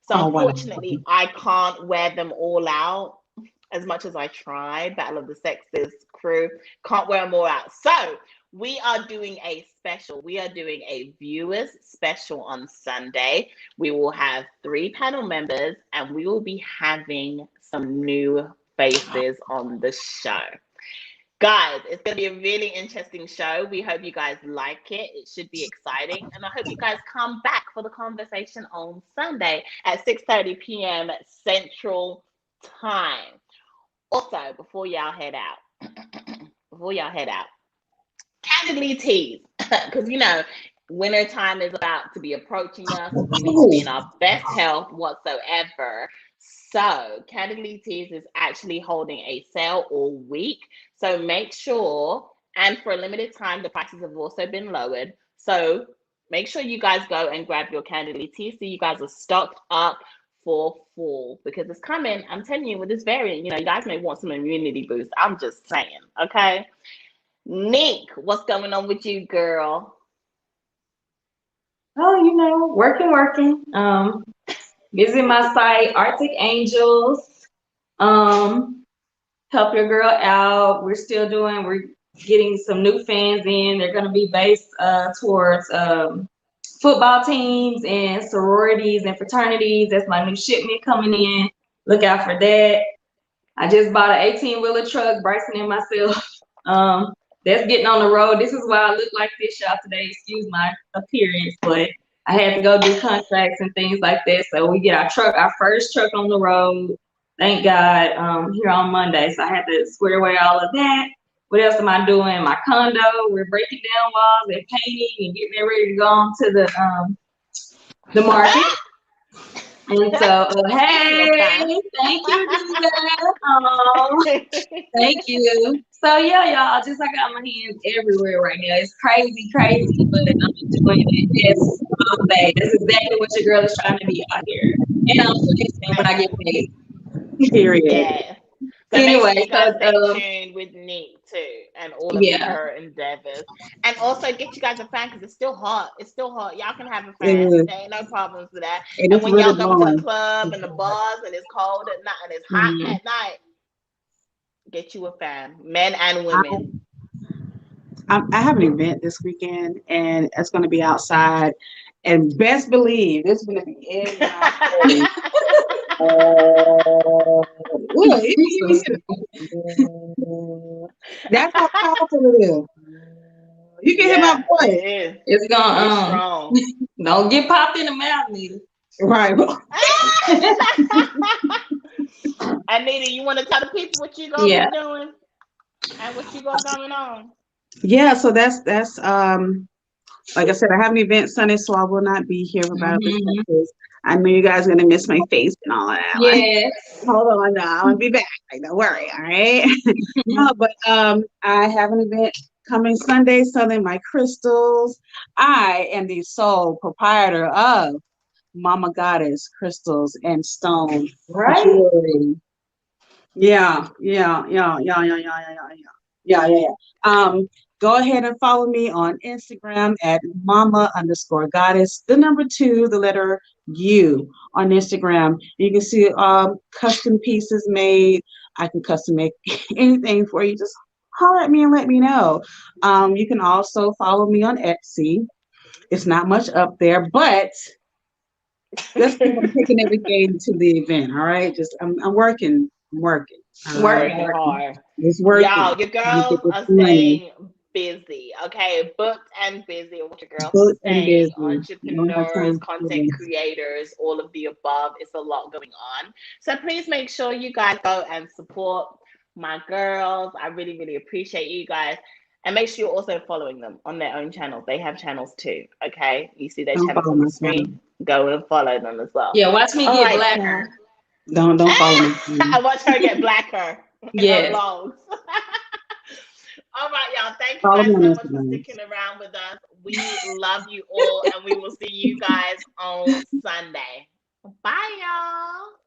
So Oh, wow. unfortunately, I can't wear them all out as much as I try. Battle of the Sexes crew can't wear them all out. So we are doing a special. We are doing a viewers special on Sunday. We will have 3 panel members and we will be having some new faces on the show. Guys, it's going to be a really interesting show. We hope you guys like it. It should be exciting. And I hope you guys come back for the conversation on Sunday at 6:30 p.m. Central Time. Also, before y'all head out, candidly tease, because winter time is about to be approaching us. We need to be in our best health whatsoever. So, Candidly Tease is actually holding a sale all week. So, make sure, and for a limited time, the prices have also been lowered. So, make sure you guys go and grab your Candidly Tease so you guys are stocked up for fall because it's coming. I'm telling you, with this variant, you guys may want some immunity boost. I'm just saying, okay? Nick, what's going on with you, girl? Oh, working. Visit my site, Arctic Angels. Help your girl out. We're getting some new fans in. They're gonna be based towards football teams and sororities and fraternities. That's my new shipment coming in. Look out for that. I just bought an 18-wheeler truck, Bryson and myself. That's getting on the road. This is why I look like this, y'all, today. Excuse my appearance, but I had to go do contracts and things like that. So we get our first truck on the road. Thank God, here on Monday. So I had to square away all of that. What else am I doing? My condo, we're breaking down walls and painting and getting it ready to go on to the market. And so, hey, thank you, Diva. Oh, thank you. So yeah, y'all, I got my hands everywhere right now. It's crazy, but I'm enjoying it. Yes, all day. That's exactly what your girl is trying to be out here. And I'm listening when I get paid. Period. Yeah. So Anyway, make sure you guys stay tuned with Nick too and all of her endeavors. And also get you guys a fan because it's still hot. It's still hot. Y'all can have a fan. There ain't no problems with that. And It's when really y'all go to the blowing. club and the bars and it's cold at night and it's hot at night, get you a fan. Men and women. I have an event this weekend, and it's going to be outside. And best believe it's going to be in my face. Look, that's how powerful it is. You can hear my voice. It is. It's gonna It's strong. don't get popped in the mouth, Nita. Right. Anita, you want to tell the people what you gonna be doing and what you got going on? Yeah, so that's like I said, I have an event Sunday, so I will not be here for Battle of the Sexes. I know you guys are gonna miss my face and all that. Yes. Hold on, no, I'm gonna be back. Like, don't worry, all right. No, but I have an event coming Sunday, selling my crystals. I am the sole proprietor of Mama Goddess Crystals and Stone Jewelry. Yeah. Go ahead and follow me on Instagram at mama_goddess, the number 2, the letter U on Instagram. You can see custom pieces made. I can custom make anything for you. Just holler at me and let me know. You can also follow me on Etsy. It's not much up there, but let's think I'm taking everything to the event. All right, just I'm working. Working hard. It's working. Y'all, your girls are staying busy, okay? Booked and busy. What your girls are saying, entrepreneurs, content creators, all of the above. It's a lot going on. So please make sure you guys go and support my girls. I really, really appreciate you guys. And make sure you're also following them on their own channels. They have channels too. Okay. You see their Don't channels follow on my the channel. screen. Go and follow them as well. Yeah, watch me All get right, blacker. Pam. Don't follow my channel. I watch her get blacker in her Yes. vlogs. All right, y'all. Thank you Follow guys me on so much for Instagram. sticking around with us. We love you all, and we will see you guys on Sunday. Bye, y'all.